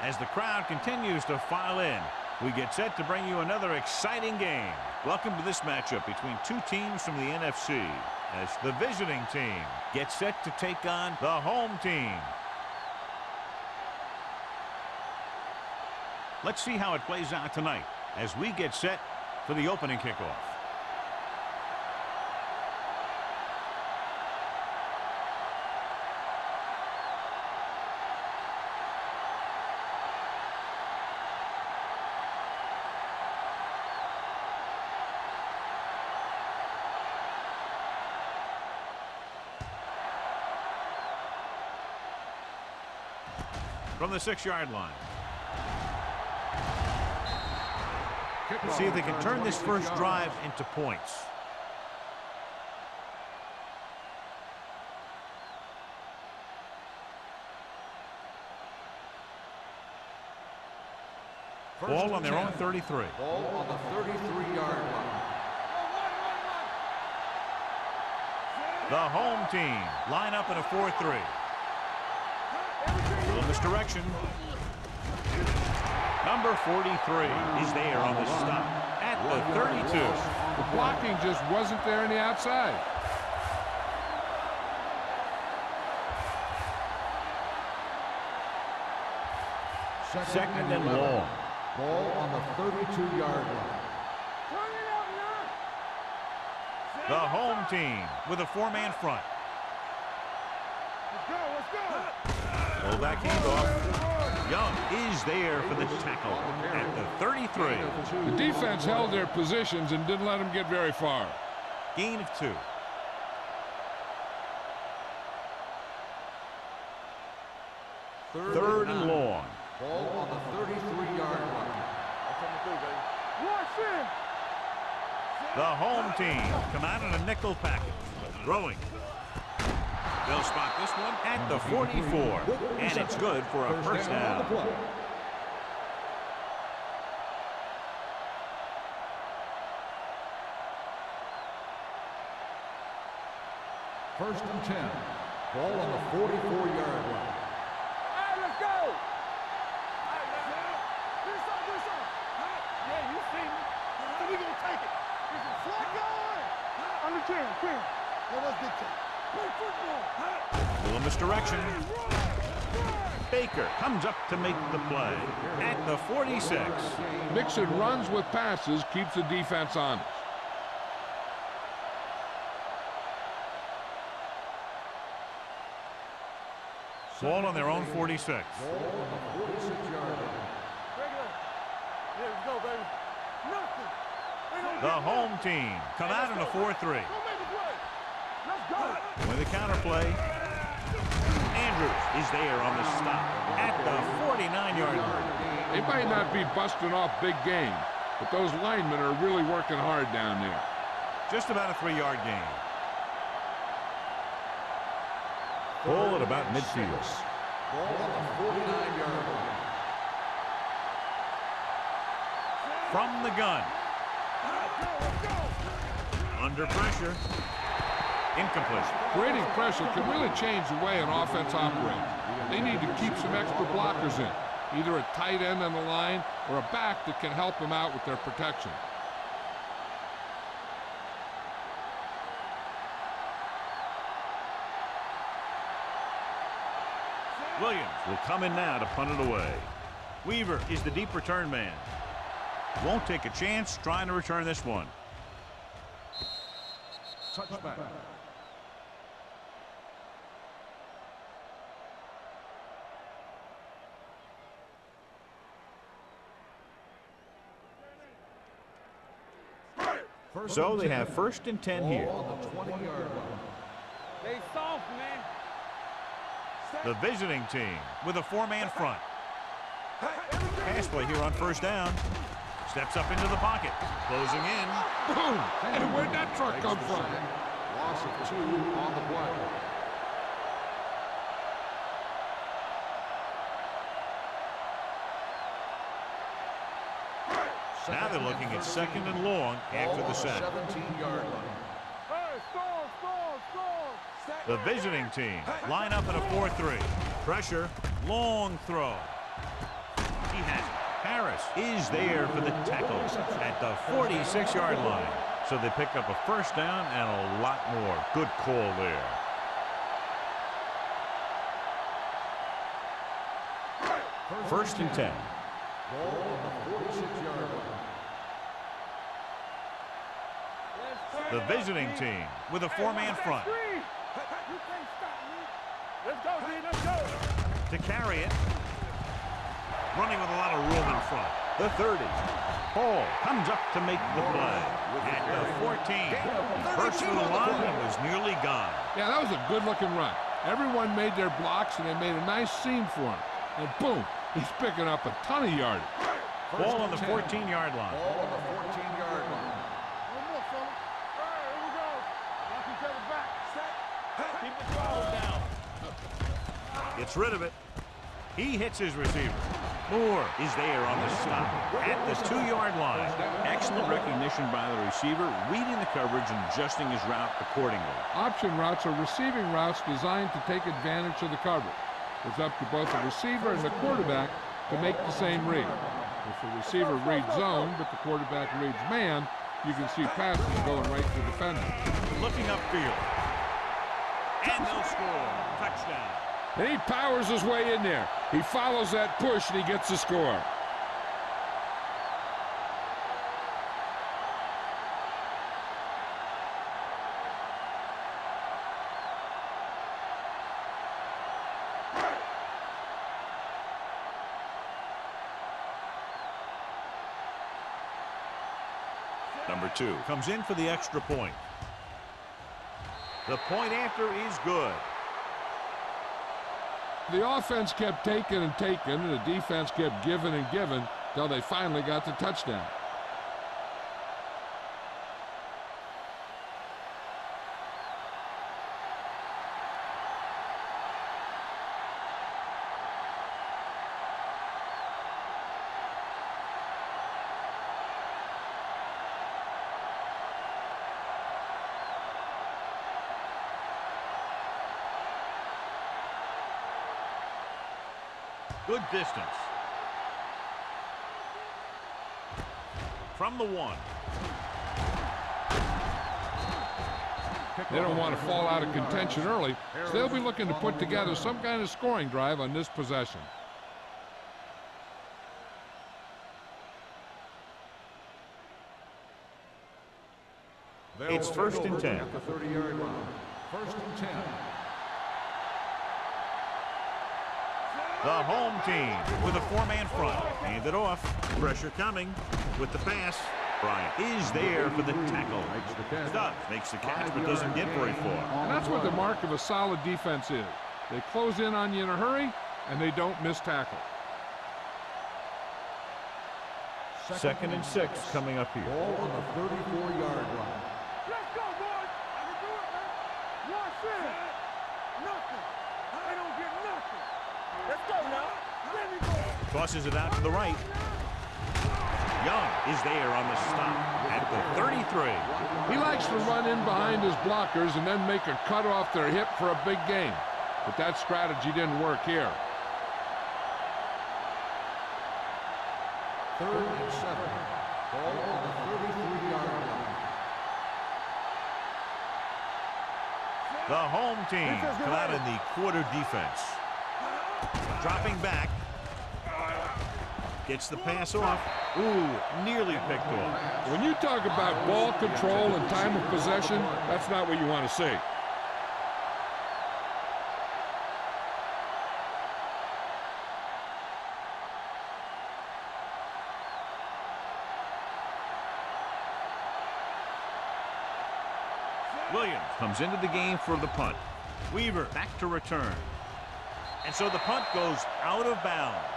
As the crowd continues to file in, we get set to bring you another exciting game. Welcome to this matchup between two teams from the NFC, as the visiting team gets set to take on the home team. Let's see how it plays out tonight as we get set for the opening kickoff. From the 6-yard line. Let's see if they can turn this first drive into points. Ball on their own 33. Ball on the 33-yard line. The home team line up in a 4-3. Little misdirection. Number 43 is there on the stop at the 32. The blocking just wasn't there on the outside. Second and long. Ball on the 32-yard line. The home team with a 4-man front. Fullback handoff. Young is there for the tackle at the 33. The defense held their positions and didn't let them get very far. Gain of 2. Third and long. Ball on the 33-yard line. The home team come out in a nickel package. Throwing. They'll spot this one at the 44, and it's good for a first down. First and 10. Ball on the 44-yard line. Hey, let's go! Yeah, you see me. So we gonna take it. On the 10, quick. Let us dictate. Play football. Little misdirection. Baker comes up to make the play at the 46. Mixing runs with passes keeps the defense honest. Ball on their own 46. Ball on the 46-yard line. Yeah, let's go, baby. Nothing. The home team come out in a 4-3. Go make a play. Let's go. With the counter play, Andrews is there on the stop at the 49-yard line. They might not be busting off big game, but those linemen are really working hard down there. Just about a 3-yard gain. Ball at about midfield. Ball on the 49-yard line. From the gun. Under pressure. Incomplete. Creating pressure can really change the way an offense operates. They need to keep some extra blockers in, either a tight end on the line or a back that can help them out with their protection. Williams will come in now to punt it away. Weaver is the deep return man. Won't take a chance trying to return this one. Touchback. So they have first and 10 here. Ball on the 20-yard line. They soft, man. The visiting team with a 4-man front. Pass play here on first down. Steps up into the pocket. Closing in. Boom! Hey, where'd that truck come from? Loss of 2 on the play. Now they're looking at second and long after the sack. 17-yard line. Hey, score. The visiting team line up in a 4-3. Pressure, long throw. is there for the tackle at the 46-yard line. So they pick up a first down and a lot more. Good call there. First and 10. Ball on the 46-yard line. The visiting team with a four-man front. Let's go, D. Let's go. To carry it. Running with a lot of room in front. The 30. Hall comes up to make the play. At the 14. Burst through the line and was nearly gone. Yeah, that was a good-looking run. Everyone made their blocks, and they made a nice seam for him. And boom, he's picking up a ton of yardage. Ball on the 14-yard line. Ball on the 14-yard line. One more, fella. All right, here we go. Lock each other back. Set. Keep the throttle down. Gets rid of it. He hits his receiver. Moore is there on the stop at the 2-yard line. Excellent recognition by the receiver, reading the coverage and adjusting his route accordingly. Option routes are receiving routes designed to take advantage of the coverage. It's up to both the receiver and the quarterback to make the same read. If the receiver reads zone, but the quarterback reads man, you can see passes going right to the defender. Looking upfield. And they'll score. Touchdown. And he powers his way in there. He follows that push, and he gets the score. Number 2 comes in for the extra point. The point after is good. The offense kept taking and taking, and the defense kept giving and giving until they finally got the touchdown. Good distance. From the 1. They don't want to fall out of contention early, so they'll be looking to put together some kind of scoring drive on this possession. It's first and 10. At the 30-yard line. First and 10. The home team with a four-man front. Hand it off. Pressure coming with the pass. Bryant is there for the tackle. Makes the catch, but doesn't get very far. And that's what the mark of a solid defense is. They close in on you in a hurry, and they don't miss tackle. Second and 6 coming up here. Ball on the 34-yard line. Let's go, boys. I can do it, man. Watch it. Nothing. I don't get nothing. Let's go now. Let me go. Tosses it out to the right. Young is there on the stop at the 33. He likes to run in behind his blockers and then make a cut off their hip for a big gain. But that strategy didn't work here. 3rd and 7. Ball on the 33-yard line. The home team come out in the quarter defense. Dropping back. Gets the pass off. Ooh, nearly picked off. When you talk about ball control and time of possession, that's not what you want to see. Williams comes into the game for the punt. Weaver back to return. And so the punt goes out of bounds.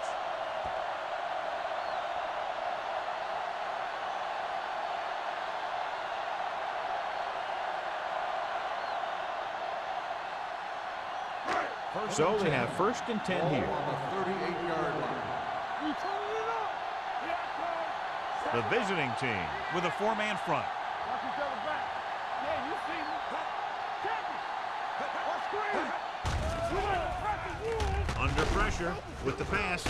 So they have first and 10 here. On the 38-yard line. You turning it up. The visiting team with a four-man front. Lock each other back. Yeah, you see me. Catch it. What's screen? You want to practice rules? Under pressure with the pass.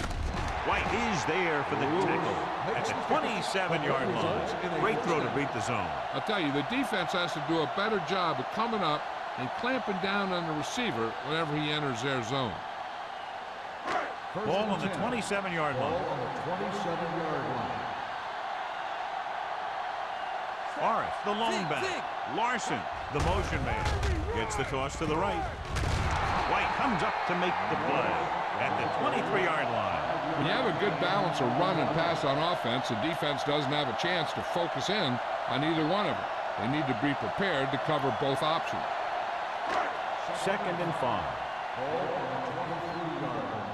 White is there for the tackle at the 27-yard line. Great throw to beat the zone. I'll tell you, the defense has to do a better job of coming up and clamping down on the receiver whenever he enters their zone. Ball on the 27-yard line. Ball on the 27-yard line. Morris, the lone back. Larson, the motion man, gets the toss to the right. White comes up to make the play at the 23-yard line. When you have a good balance of run and pass on offense, the defense doesn't have a chance to focus in on either one of them. They need to be prepared to cover both options. 2nd and 5. Ball on the 23-yard line.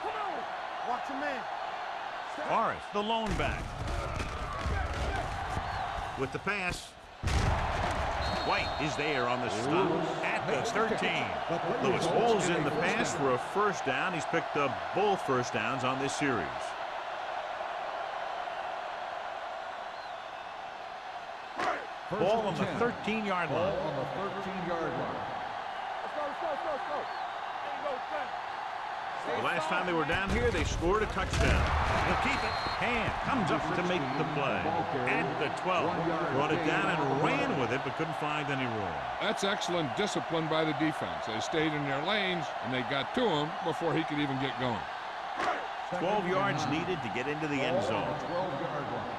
Come on. Watch your man. Morris, the lone back. With the pass. White is there on the stop at the 13. Lewis pulls in the pass for a first down. He's picked up both first downs on this series. Ball on the 13-yard Ball line. on the 13-yard line. Let's go. Ain't no thing. The last time they were down here, they scored a touchdown. He'll keep it. Hand comes up to make the play at the 12. Brought it down and ran with it, but couldn't find any room. That's excellent discipline by the defense. They stayed in their lanes, and they got to him before he could even get going. 12 yards needed to get into the end zone. 12-yard line.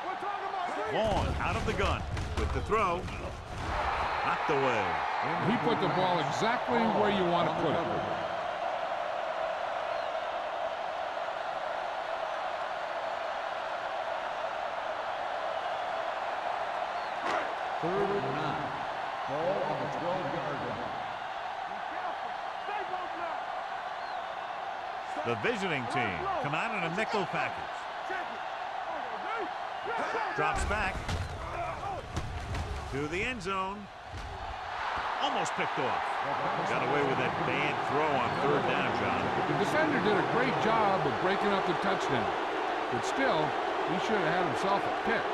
We're talking about Vaughn out of the gun with the throw. Knocked away. He put the ball exactly where you want to put it. Third and 9. Ball on the 12-yard line. Stay close now. The visiting team come out in a nickel package. Check it. Drops back to the end zone. Almost picked off. Got away with that bad throw on 3rd down, John. The defender did a great job of breaking up the touchdown, but still, he should have had himself a pick.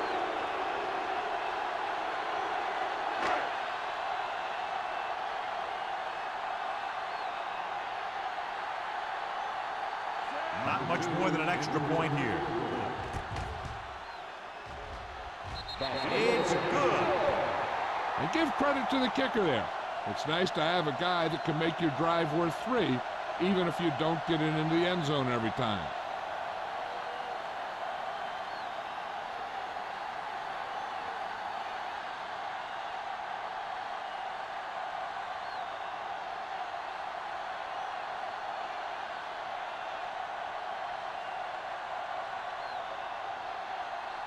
Not much more than an extra point here. It's good. And give credit to the kicker there. It's nice to have a guy that can make your drive worth 3, even if you don't get it into the end zone every time.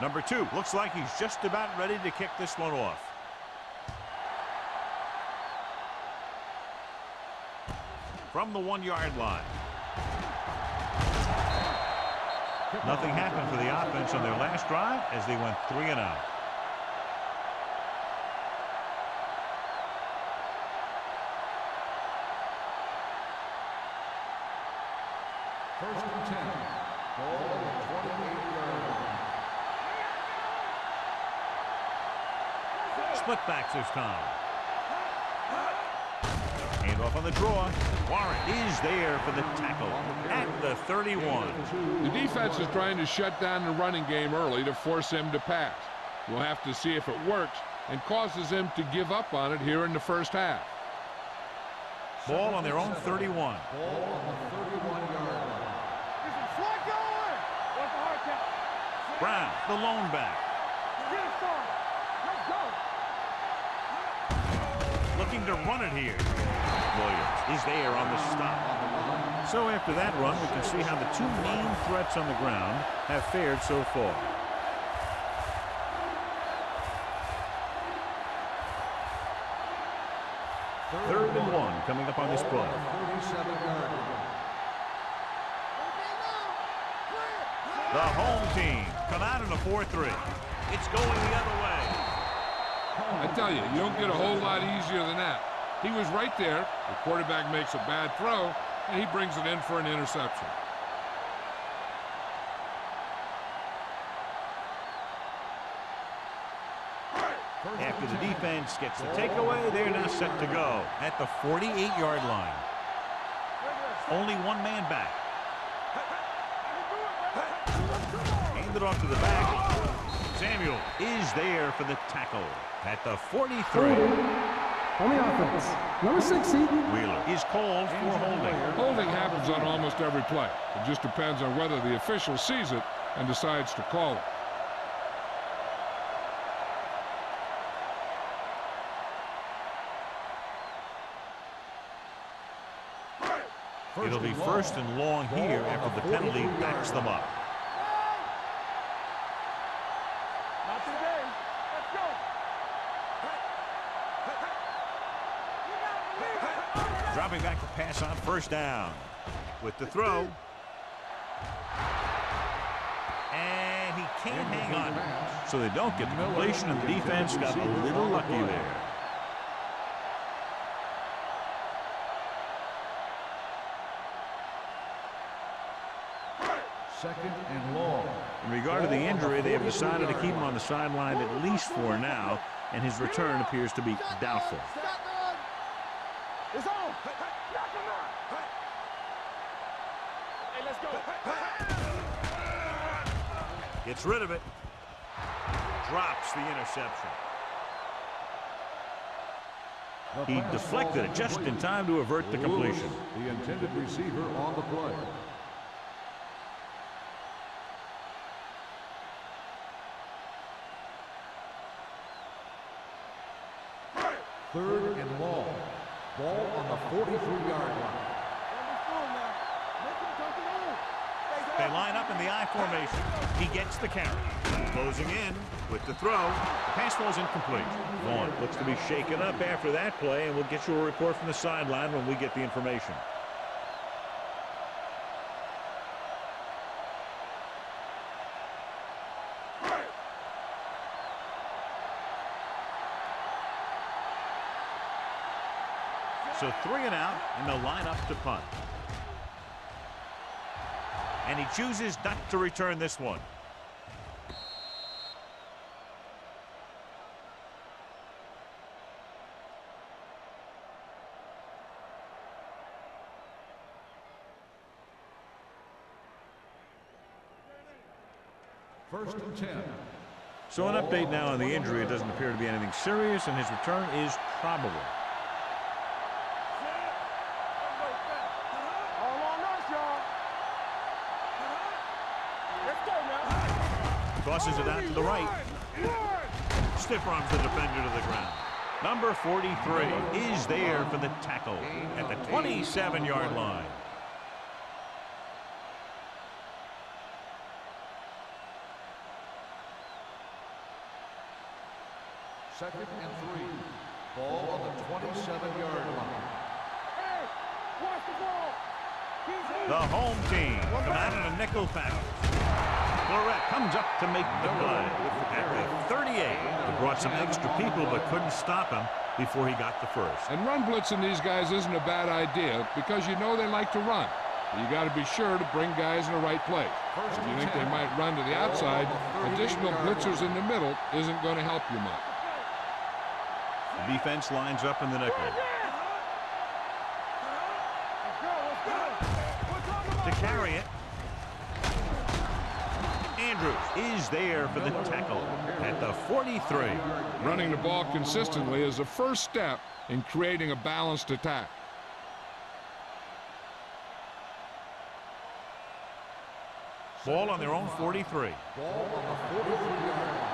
Number 2 looks like he's just about ready to kick this one off. From the 1-yard line. Nothing happened for the offense on their last drive as they went 3 and out. First and 10. Ball on the 28-yard line. Split backs this time. Hand off on the draw. Warren is there for the tackle at the 31. The defense is trying to shut down the running game early to force him to pass. We'll have to see if it works and causes him to give up on it here in the first half. Ball on their own 31. Ball on the 31-yard line. This is slot going. What's the hard count? Brown, the lone back. Get it started. Let's go. Looking to run it here. Williams is there on the stop. So after that run, we can see how the 2 main threats on the ground have fared so far. Third and 1 coming up on this play. 37-yard line. The home team come out in a 4-3. It's going the other way. I tell you, you don't get a whole lot easier than that. He was right there. The quarterback makes a bad throw, and he brings it in for an interception. After the defense gets the takeaway, they're now set to go at the 48-yard line. Only one man back. Hand it off to the back. Samuel is there for the tackle at the 43. On the offense, number 60. Wheeler is called for holding. Holding happens on almost every play. It just depends on whether the official sees it and decides to call it. It'll be first and long here after the penalty backs them up. Not today. Let's go. Dropping back to pass on first down. With the throw. And he can't hang on. So they don't get the completion, and the defense got a little lucky there. Second and long. In regard to the injury, they have decided to keep him on the sideline at least for now, and his return appears to be doubtful. It's on. Knock him out. Hey, let's go. Gets rid of it. Drops the interception. He deflected it just in time to avert the completion. The intended receiver on the play. Third and long. Ball on the 43-yard line. They line up in the I formation. He gets the carry. Closing in with the throw. The pass falls incomplete. Vaughn looks to be shaken up after that play, and we'll get you a report from the sideline when we get the information. So 3 and out, and they'll line up to punt. And he chooses not to return this one. First and 10. So an update now on the injury. It doesn't appear to be anything serious, and his return is probable. Tosses it out to the right. Stiff arms the defender to the ground. Number 43 is there for the tackle at the 27-yard line. Second and 3. Ball on the 27-yard line. Hey, watch the ball. The home team come out in a nickel package. Florette comes up to make the play at the 38. They brought some extra people but couldn't stop him before he got the first. And run blitzing these guys isn't a bad idea because you know they like to run. You got to be sure to bring guys in the right place. If you think they might run to the outside, additional blitzers in the middle isn't going to help you much. The defense lines up in the nickel. To carry it, Andrews is there for the tackle at the 43. Running the ball consistently is the first step in creating a balanced attack. Ball on their own 43. Ball on the 43-yard line.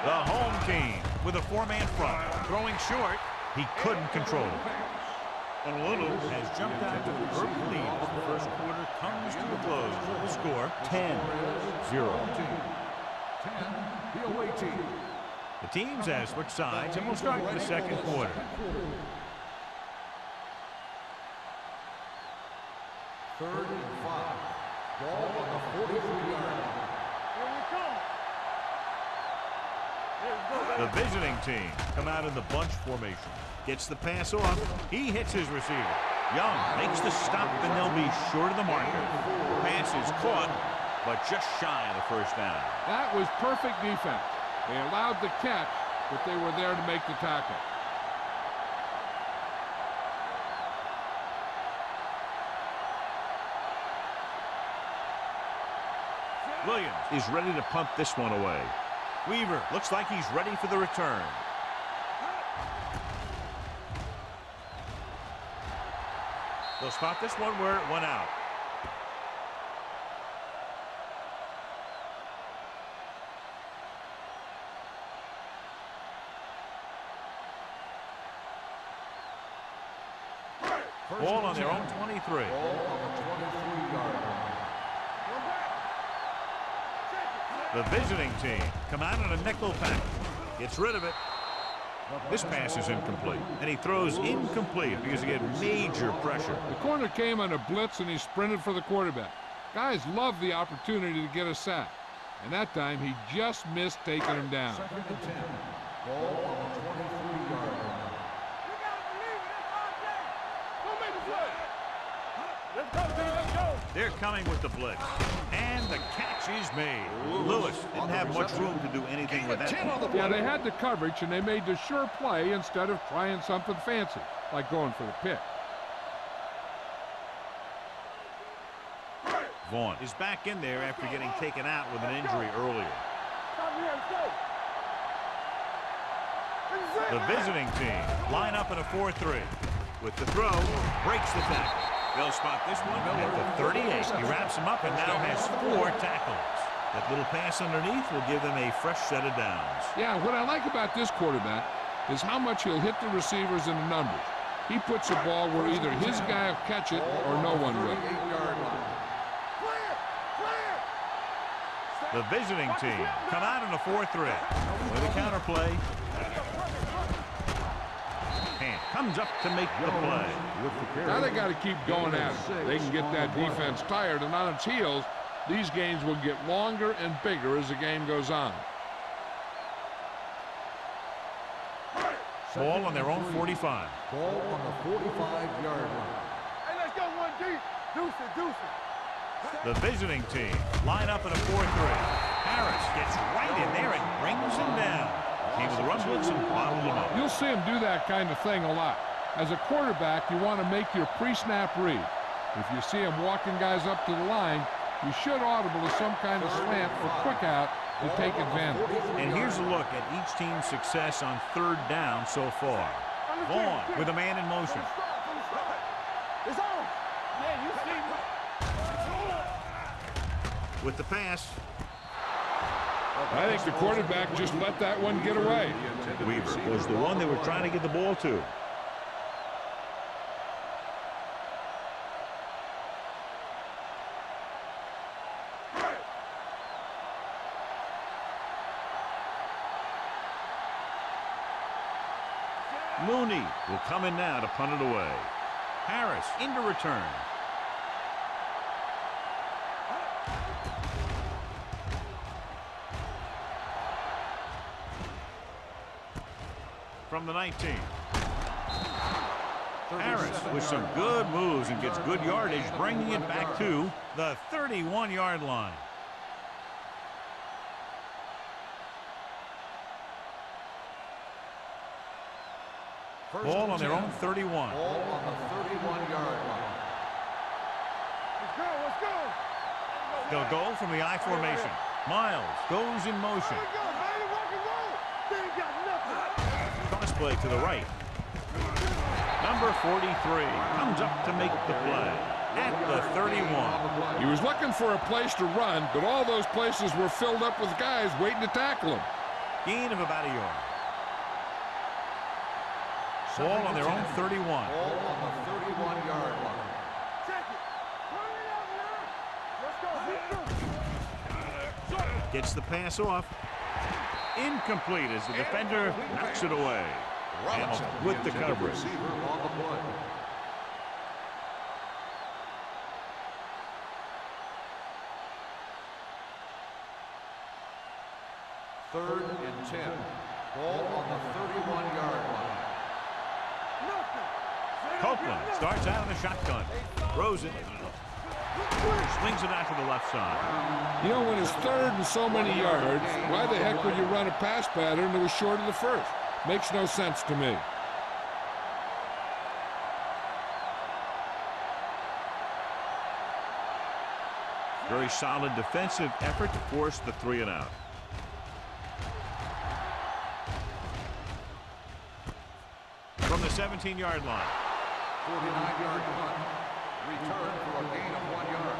The home team with a 4-man front. Throwing short, he couldn't control it. Honolulu has jumped out to the early lead as the first quarter comes to a close. The score 10-0. 10, the away team. The teams have switched sides, and we'll start the second quarter. Third and 5. Ball on the 43-yard line. The visiting team come out in the bunch formation. Gets the pass off. He hits his receiver. Young makes the stop, and they'll be short of the marker. Pass is caught, but just shy of the first down. That was perfect defense. They allowed the catch, but they were there to make the tackle. Williams is ready to pump this one away. Weaver looks like he's ready for the return. They'll spot this one where it went out. Ball on their own 23. Ball on the 23-yard line. The visiting team come out in a nickel pack. Gets rid of it. This pass is incomplete, and he throws incomplete because he had major pressure. The corner came on a blitz, and he sprinted for the quarterback. Guys love the opportunity to get a sack, and that time he just missed taking him down. 2nd and 10. Ball on the 23-yard line. Let's go, team, let's go. They're coming with the blitz, and the catch is made. Lewis didn't have much room to do anything with that. Yeah, they had the coverage, and they made the sure play instead of trying something fancy, like going for the pick. Vaughn is back in there after getting taken out with an injury earlier. Come here, let's go. The visiting team line up in a 4-3. With the throw, breaks the tackle. They'll spot this one at the 38. He wraps him up and now has 4 tackles. That little pass underneath will give them a fresh set of downs. Yeah, what I like about this quarterback is how much he'll hit the receivers in the numbers. He puts the ball where either his guy will catch it or no one will. 38-yard line. The visiting team come out in a 4-3. With a counter play. And comes up to make the play. Now they got to keep going at it. They can get that defense tired, and on its heels, these games will get longer and bigger as the game goes on. Ball on their own 45. Ball on the 45-yard line. Hey, let's go one deep. Deuce it, deuce it. The visiting team line up in a 4-3. Harris gets right in there and brings him down. Came with the run blitz and bottled him up. You'll see him do that kind of thing a lot. As a quarterback, you want to make your pre-snap read. If you see him walking guys up to the line, you should audible to some kind of slant or quick out to take advantage. And here's a look at each team's success on 3rd down so far. Vaughn with a man in motion. It's on. Yeah, you see me. With the pass, I think the quarterback just let that one get away. Weaver was the one they were trying to get the ball to. Mooney will come in now to punt it away. Harris into return. From the 19. Harris with some good moves and gets good yardage, bringing it back to the 31-yard line. Ball on their own 31. Ball on the 31-yard line. Let's go, let's go. They'll go from the I formation. Miles goes in motion. Here we go, baby, rock and roll. They ain't got nothing. Cross play to the right. Number 43 comes up to make the play at the 31. He was looking for a place to run, but all those places were filled up with guys waiting to tackle him. Gain of about a yard. Ball on their own 31. Ball on the 31-yard line. Check it. Turn it up now. Let's go. Gets the pass off. Incomplete as the defender knocks it away. Hamilton with the coverage. Receiver on the play. Third and 10. Ball on the 31-yard line. Copeland starts out in the shotgun. Throws it. Slings it out to the left side. You know, when it's 3rd and so many yards, why the heck would you run a pass pattern that was short of the first? Makes no sense to me. Very solid defensive effort to force the 3 and out. From the 17-yard line. 49-yard punt. Return for a gain of 1 yard.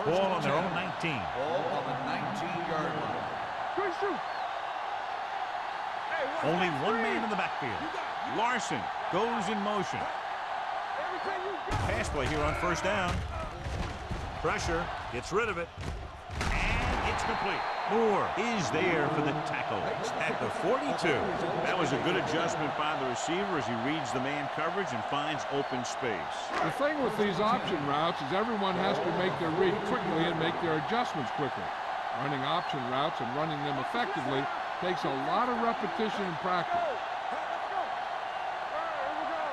Ball on their own 19. Ball on the 19-yard line. Good shoot. Hey, Only one man in the backfield. Larson goes in motion. everything you got. Pass play here on first down. Pressure, gets rid of it. And it's complete. Moore is there for the tackle at the 42. That was a good adjustment by the receiver as he reads the man coverage and finds open space. The thing with these option routes is everyone has to make their read quickly and make their adjustments quickly. Running option routes and running them effectively takes a lot of repetition and practice. Let's go. Here we go.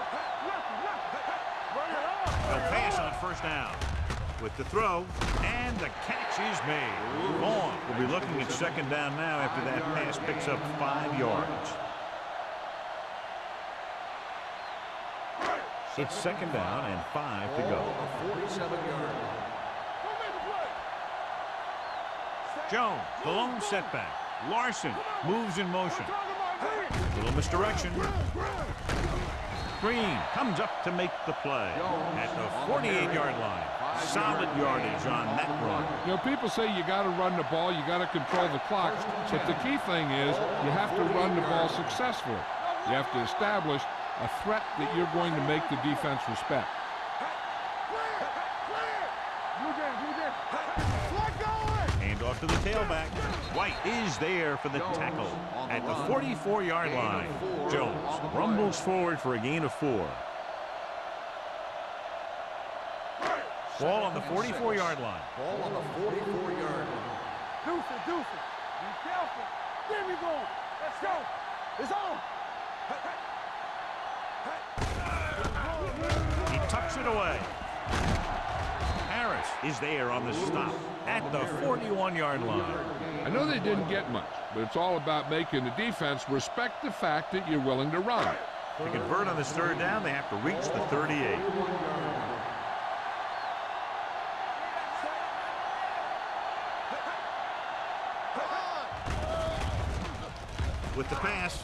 Bring it on. They'll pass on first down with the throw, and the catch is made. Vaughn will be looking at second down now after that pass picks up 5 yards. It's second down and 5 to go. Ball on the 47-yard line. Jones, the lone setback. Larson moves in motion. Little misdirection. Green comes up to make the play at the 48-yard line. Solid yardage on that run. You know, people say you got to run the ball, you got to control the clock, but the key thing is you have to run the ball successfully. You have to establish a threat that you're going to make the defense respect. Hand off to the tailback. White is there for the tackle at the 44-yard line. Jones rumbles forward for a gain of 4. Ball on the 44-yard line. Ball on the 44-yard line. Deuce it. Be careful. There we go. Let's go. It's on. He tucks it away. Harris is there on the stop at the 41-yard line. I know they didn't get much, but it's all about making the defense respect the fact that you're willing to run. To convert on this third down, they have to reach the 38. With the pass.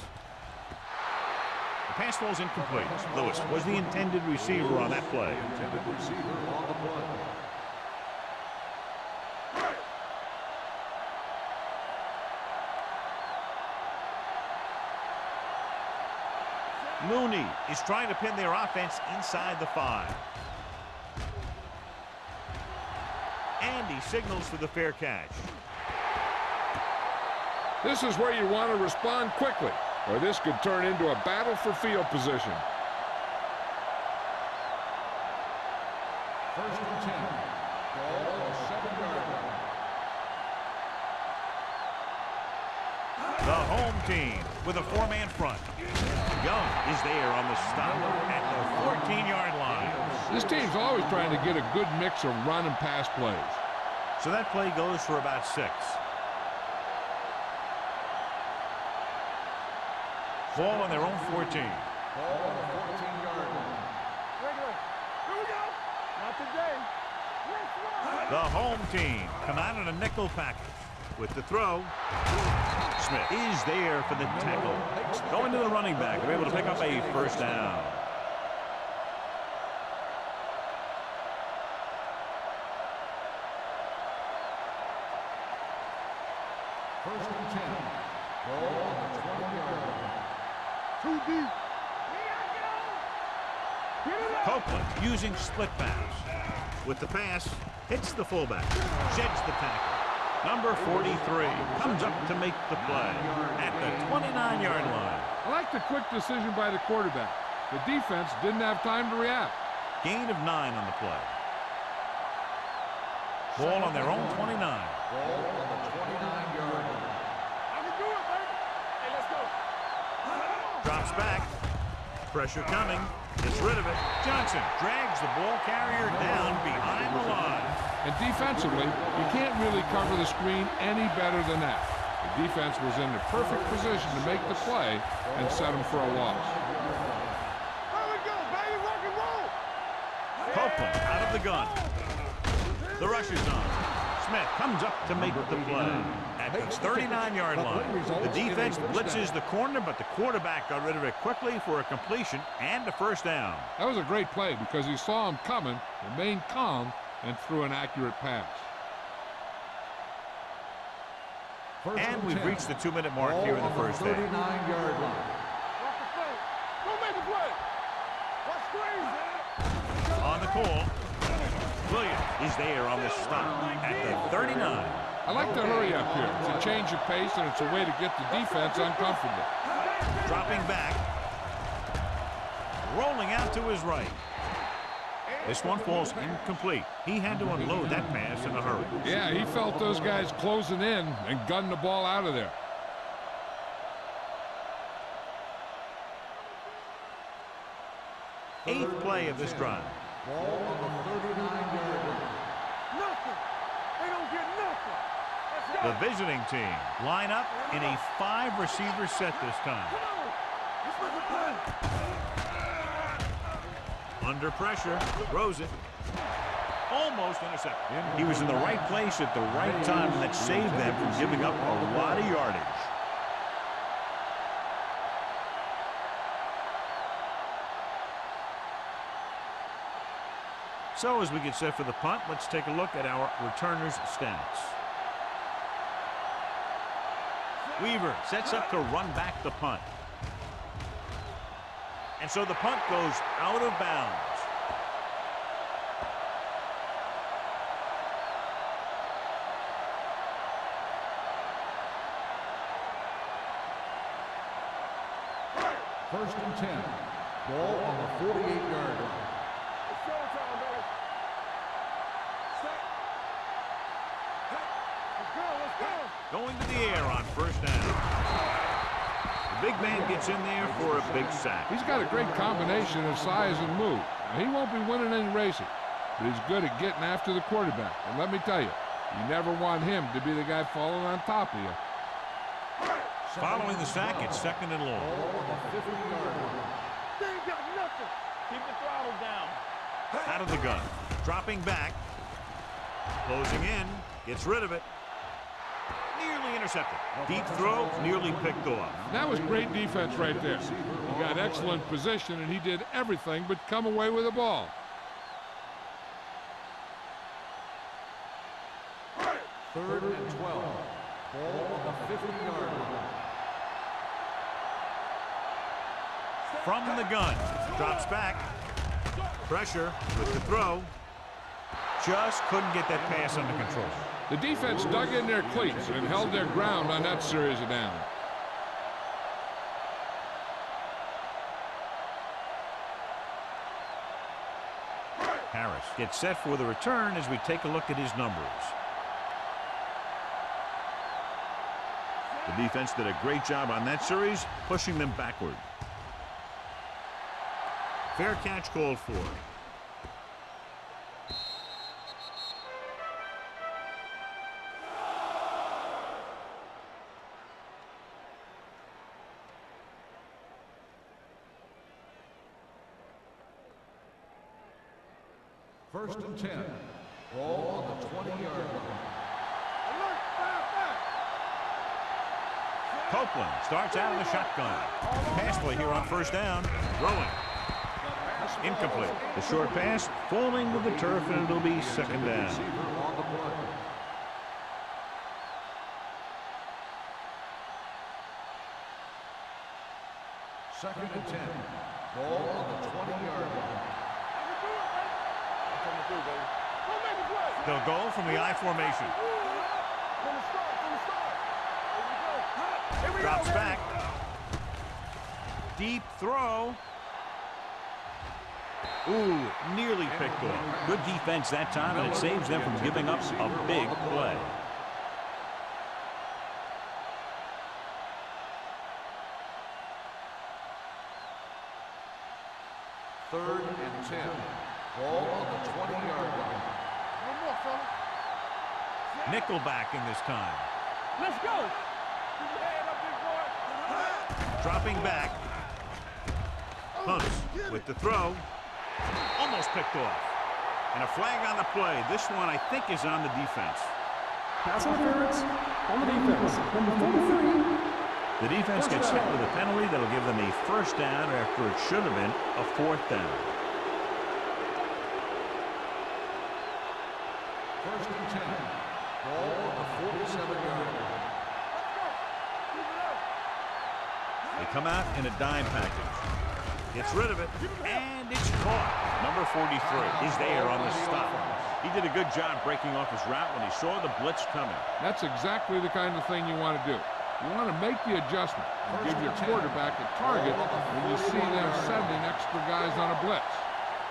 The pass falls incomplete. Lewis was the intended receiver on that play. Intended receiver on the play. Mooney is trying to pin their offense inside the 5. And he signals for the fair catch. This is where you want to respond quickly, or this could turn into a battle for field position. First and 10. Ball on the 7-yard line. The home team with a 4-man front. Young is there on the stop at the 14-yard line. This team's always trying to get a good mix of run and pass plays. So that play goes for about 6. Ball on their own 14. Ball on the 14-yard line. Here we go. Not today. The home team come out in a nickel package with the throw. Smith is there for the tackle. Going to the running back. They're able to pick up a first down. First and 10. Ball on the 20-yard line. Too deep. Copeland using split pass. With the pass, hits the fullback. Sheds the tackle. Number 43 comes up to make the play at the 29-yard line. I like the quick decision by the quarterback. The defense didn't have time to react. Gain of 9 on the play. Ball on their own 29. Ball on the 29-yard line. I can do it, baby. Hey, let's go. Drops back. Pressure coming. Gets rid of it. Johnson drags the ball carrier down behind the line. And defensively, you can't really cover the screen any better than that. The defense was in the perfect position to make the play and set them for a loss. Here we go, baby. of the gun. The rush is on. Smith comes up to make the play. At the 39-yard line, the defense blitzes the corner, but the quarterback got rid of it quickly for a completion and a first down. That was a great play because he saw him coming, remained calm, and threw an accurate pass. And we've reached the 2-minute mark here in the first half. 39-yard line. Don't make a play. Watch screens. On the call, Williams is there on the stop at the 39. I like the hurry up here. It's a change of pace, and it's a way to get the defense uncomfortable. Dropping back. Rolling out to his right. This one falls incomplete. He had to unload that pass in a hurry. Yeah, he felt those guys closing in and gunned the ball out of there. Eighth play of this drive. Ball on the 39-yard line. Nothing. They don't get nothing. Let's go. The visiting team line up in a 5-receiver set this time. Come on. Let's make a play. Under pressure, throws it. Almost intercepted. He was in the right place at the right time, and that saved them from giving up a lot of yardage. So as we get set for the punt, let's take a look at our returners' stats. Weaver sets up to run back the punt. And so the punt goes out of bounds. First and 10. Ball on the 48-yard line. It's showtime, baby. Set. Let's go. Let's go. Going to the air on first down. The big man gets in there for a big sack. He's got a great combination of size and move. He won't be winning any races, but he's good at getting after the quarterback. And let me tell you, you never want him to be the guy falling on top of you. Following the sack, it's second and long. Ball on the 50-yard line. They ain't got nothing. Keep the throttle down. Out of the gun. Dropping back. Closing in. Gets rid of it. Nearly intercepted. Deep throw, nearly picked off. That was great defense right there. He got excellent position, and he did everything but come away with the ball. Third and 12. Ball on the 50-yard line. From the gun. Drops back. Pressure with the throw. Just couldn't get that pass under control. The defense dug in their cleats and held their ground on that series of downs. Harris gets set for the return as we take a look at his numbers. The defense did a great job on that series, pushing them backward. Fair catch called for. First and 10. Ball on the 20-yard line. Alert. Fire. Copeland starts out of the shotgun. Pass play here on first down. Throwing. Incomplete. The short pass falling to the turf, and it'll be second down. On the play. Second and 10. Ball on the 20-yard line. Don't make a play. They'll go from the I formation. From the start. Here we go. Drops back. Deep throw. Ooh, nearly picked off. Good defense that time, and it saves them from giving up a big play. Third and 10. Ball on the 20-yard line. One more, fella. Nickelback in this time. Let's go. Keep your head up, big boy. Dropping back. Hunts with the throw. Almost picked off. And a flag on the play. This one, I think, is on the defense. Pass interference on the defense. Number 43. The defense gets hit with a penalty that'll give them a first down after it should have been a fourth down. First and 10. Ball on the 47-yard line. They come out in a dime package. Gets rid of it, and it's caught. Number 43 is there on the stop. He did a good job breaking off his route when he saw the blitz coming. That's exactly the kind of thing you want to do. You want to make the adjustment and give your quarterback a target when you see them sending extra guys on a blitz.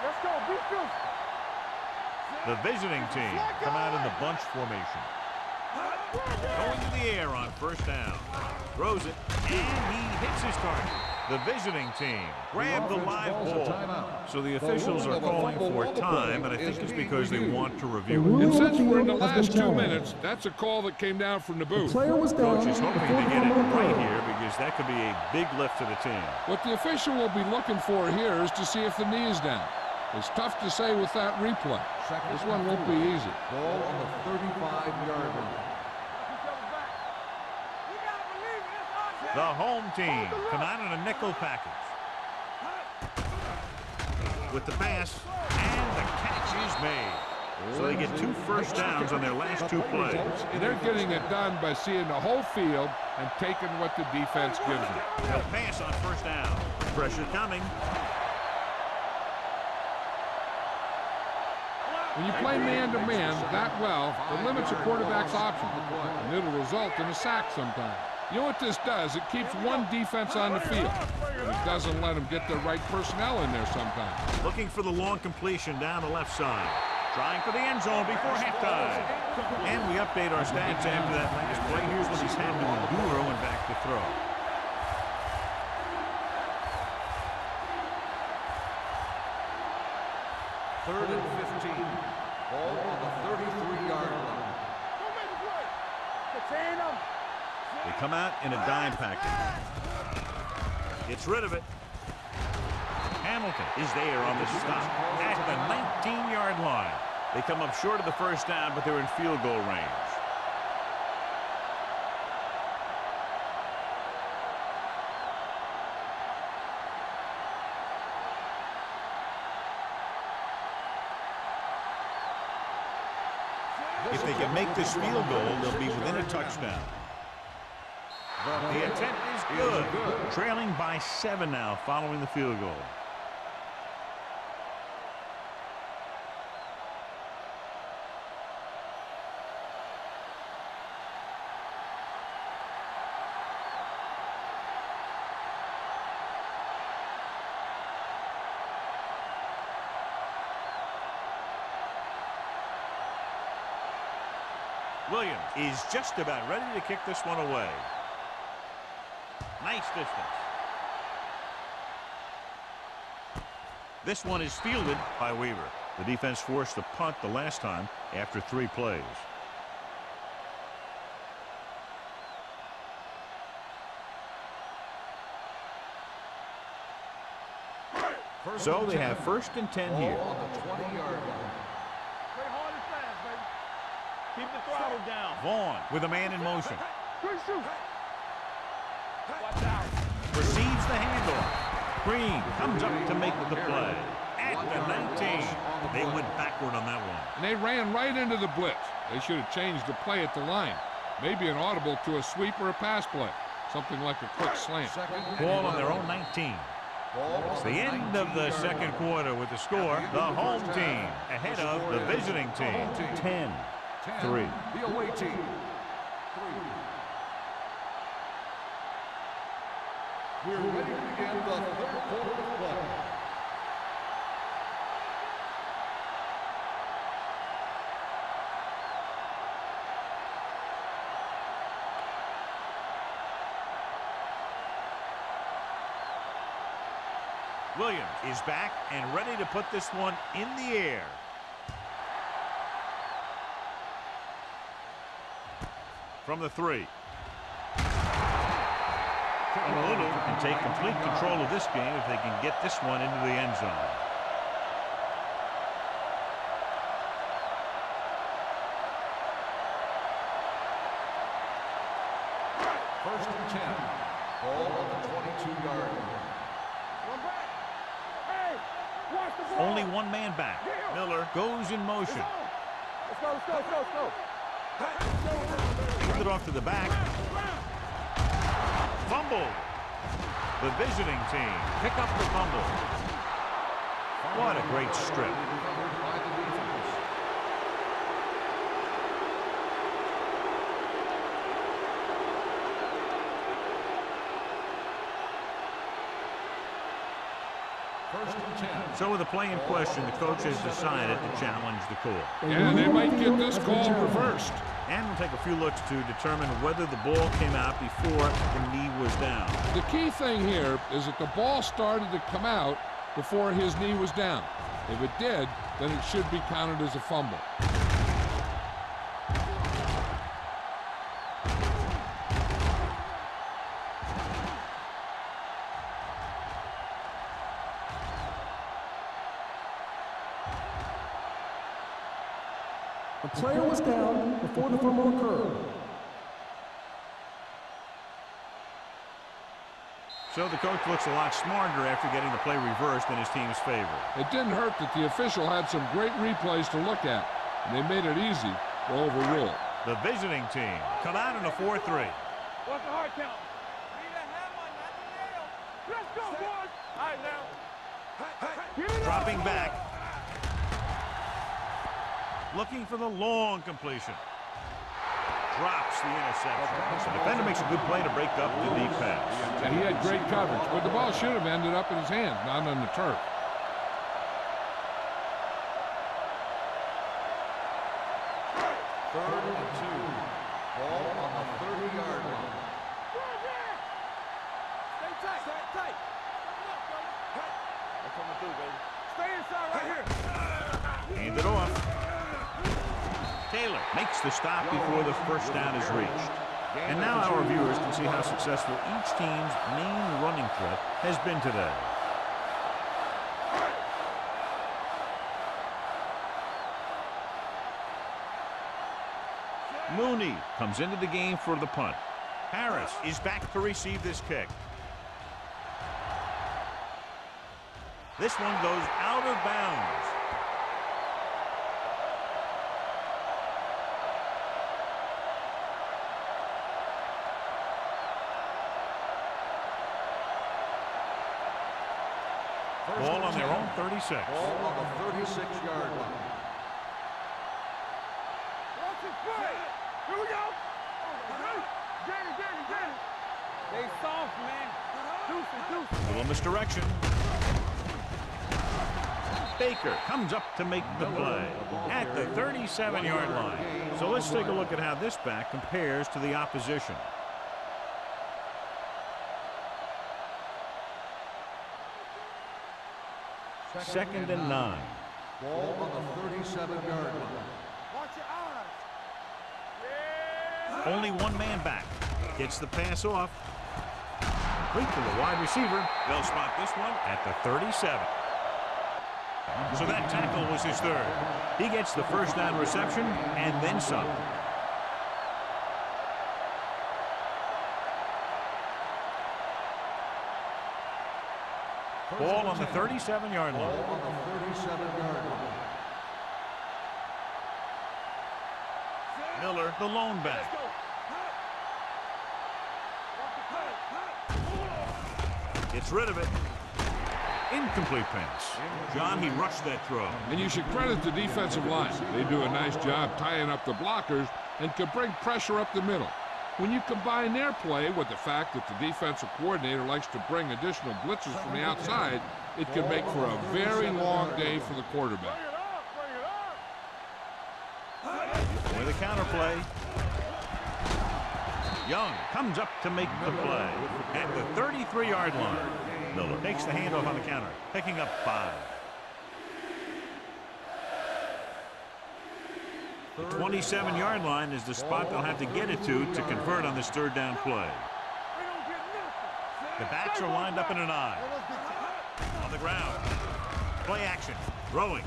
Let's go, be physical. The visiting team come out in the bunch formation. Going to the air on first down. Throws it, and he hits his target. The visiting team grabbed the live ball. So the officials are calling for time, and I think it's because they want to review it. And since we're in the last 2 minutes, that's a call that came down from the booth. Player was down. Coach is hoping to get it right here because that could be a big lift to the team. What the official will be looking for here is to see if the knee is down. It's tough to say with that replay. This one won't be easy. Ball on the 35-yard line. The home team come out in a nickel package. With the pass, and the catch is made. So they get 2 first downs on their last 2 plays. And they're getting it done by seeing the whole field and taking what the defense gives them. They'll pass on first down. Pressure coming. When you play man-to-man that well, it limits a quarterback's options, and it'll result in a sack sometimes. You know what this does? It keeps one defense on the field, and it doesn't let them get the right personnel in there sometimes. Looking for the long completion down the left side. Trying for the end zone before halftime. And we update our stats after that last play. Here's what he's had to endure when back to throw. Third and 15. Ball on the 33-yard line. Contain them. They come out in a dime package. Gets rid of it. Hamilton is there on the stop at the 19-yard line. They come up short of the first down, but they're in field goal range. If they can make this field goal, they'll be within a touchdown. The attempt is good. Trailing by 7 now following the field goal. Williams is just about ready to kick this one away. Nice distance. This one is fielded by Weaver. The defense forced the punt the last time after 3 plays. So they have first and 10 here. On the 20-yard line. Play hard and fast, baby. Keep the throttle down. Vaughn with a man in motion. Good shoot. Receives the handoff. Green comes up to make the play. At the 19. They went backward on that one. And they ran right into the blitz. They should have changed the play at the line. Maybe an audible to a sweep or a pass play. Something like a quick slant. Ball on their own 19. It's the end of the second quarter with the score. The home team ahead of the visiting team. 10-3. The away team. 3. We're ready to begin the third quarter of play. Williams is back and ready to put this one in the air. From the 3. Honolulu can take complete control of this game if they can get this one into the end zone. Only one man back. Miller goes in motion. Let's go, let's go, let's go, let's go. Hand it off to the back. Fumble. The visiting team pick up the fumble. What a great strip. So with the play in question, the coach has decided to challenge the call. And they might get this call reversed. And we'll take a few looks to determine whether the ball came out before the knee was down. The key thing here is that the ball started to come out before his knee was down. If it did, then it should be counted as a fumble. The player was down before the fumble occurred. So the coach looks a lot smarter after getting the play reversed in his team's favor. It didn't hurt that the official had some great replays to look at, and they made it easy to overrule. The visiting team come out in a 4-3. What's the hard count? Need a hammer, not the nail. Let's go, boys. All right, now. Dropping back. Looking for the long completion. Drops the interception. The defender makes a good play to break up the deep pass. And he had great coverage, but the ball should have ended up in his hand, not on the turf. Third and 2. Ball on the 30-yard line. Stay tight, stay tight. That's what I'm gonna do, baby. Stay inside right here. Hand it off. Taylor makes the stop before the first down is reached. And now our viewers can see how successful each team's main running threat has been today. Mooney comes into the game for the punt. Harris is back to receive this kick. This one goes out of bounds. Ball on their own 36. Ball on the 36-yard line. Watch it play. Here we go. Get it. They soft, man. Deuce. Little misdirection. Baker comes up to make the play at the 37-yard line. So let's take a look at how this back compares to the opposition. Second and 9. Ball on the 37-yard line. Watch your eyes. Only one man back. Gets the pass off. Complete to the wide receiver. They'll spot this one at the 37. So that tackle was his third. He gets the first down reception and then some. Ball on the 37-yard line. Ball on the 37-yard line. Miller, the lone back. Gets rid of it. Incomplete pass. John, he rushed that throw. And you should credit the defensive line. They do a nice job tying up the blockers and can bring pressure up the middle. When you combine their play with the fact that the defensive coordinator likes to bring additional blitzes from the outside, it can make for a very long day for the quarterback. With a counter play. Young comes up to make the play at the 33-yard line. Miller takes the handoff on the counter, picking up 5. The 27-yard line is the spot they'll have to get it to convert on this third down play. The backs are lined up in an I. On the ground. Play action. Throwing.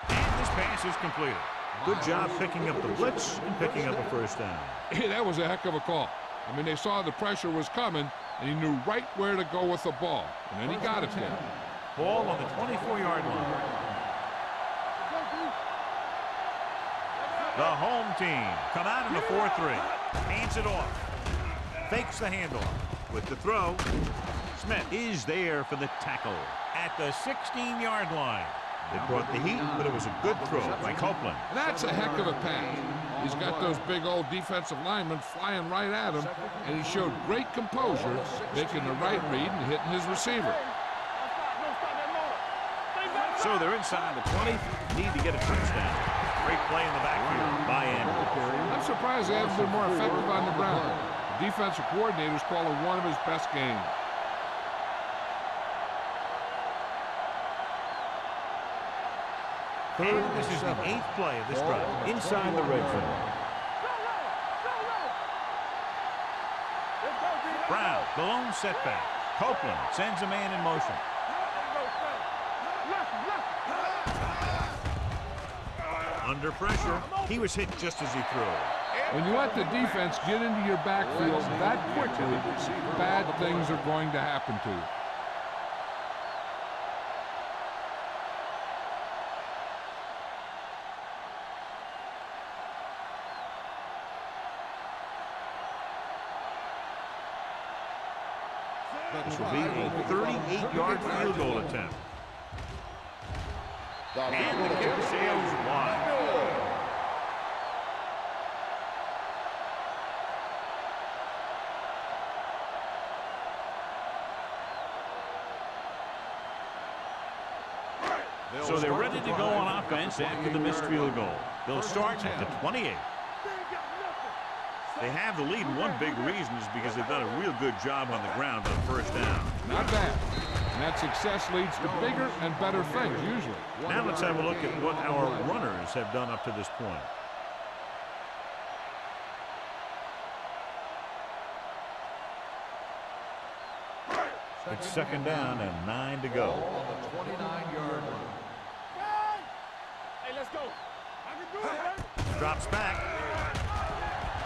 And this pass is completed. Good job picking up the blitz and picking up a first down. Hey, that was a heck of a call. I mean, they saw the pressure was coming, and he knew right where to go with the ball. And then he got it there. Ball on the 24-yard line. The home team come out in the 4-3. Hands it off. Fakes the handoff. With the throw, Smith is there for the tackle at the 16-yard line. They brought the heat, but it was a good throw by Copeland. That's a heck of a pass. He's got those big old defensive linemen flying right at him, and he showed great composure, making the right read and hitting his receiver. So they're inside the 20, need to get a touchdown. Great play in the backfield by Andrews. I'm surprised they haven't been more effective on the ground. The defensive coordinator's calling one of his best games. And this is the 8th play of this drive inside the red zone. Brown, the lone setback. Copeland sends a man in motion. Under pressure, he was hit just as he threw. When you let the defense get into your backfield that quickly, bad things are going to happen to you. This will be a 38-yard field goal attempt. And the kick sails wide. So they're ready to go on offense after the missed field goal. They'll start at the 28. They have the lead, and one big reason is because they've done a real good job on the ground on first down. Not bad. And that success leads to bigger and better things, usually. Now let's have a look at what our runners have done up to this point. It's second down and 9 to go. On the 29-yard line. Hey, let's go. I can do it, man. Drops back.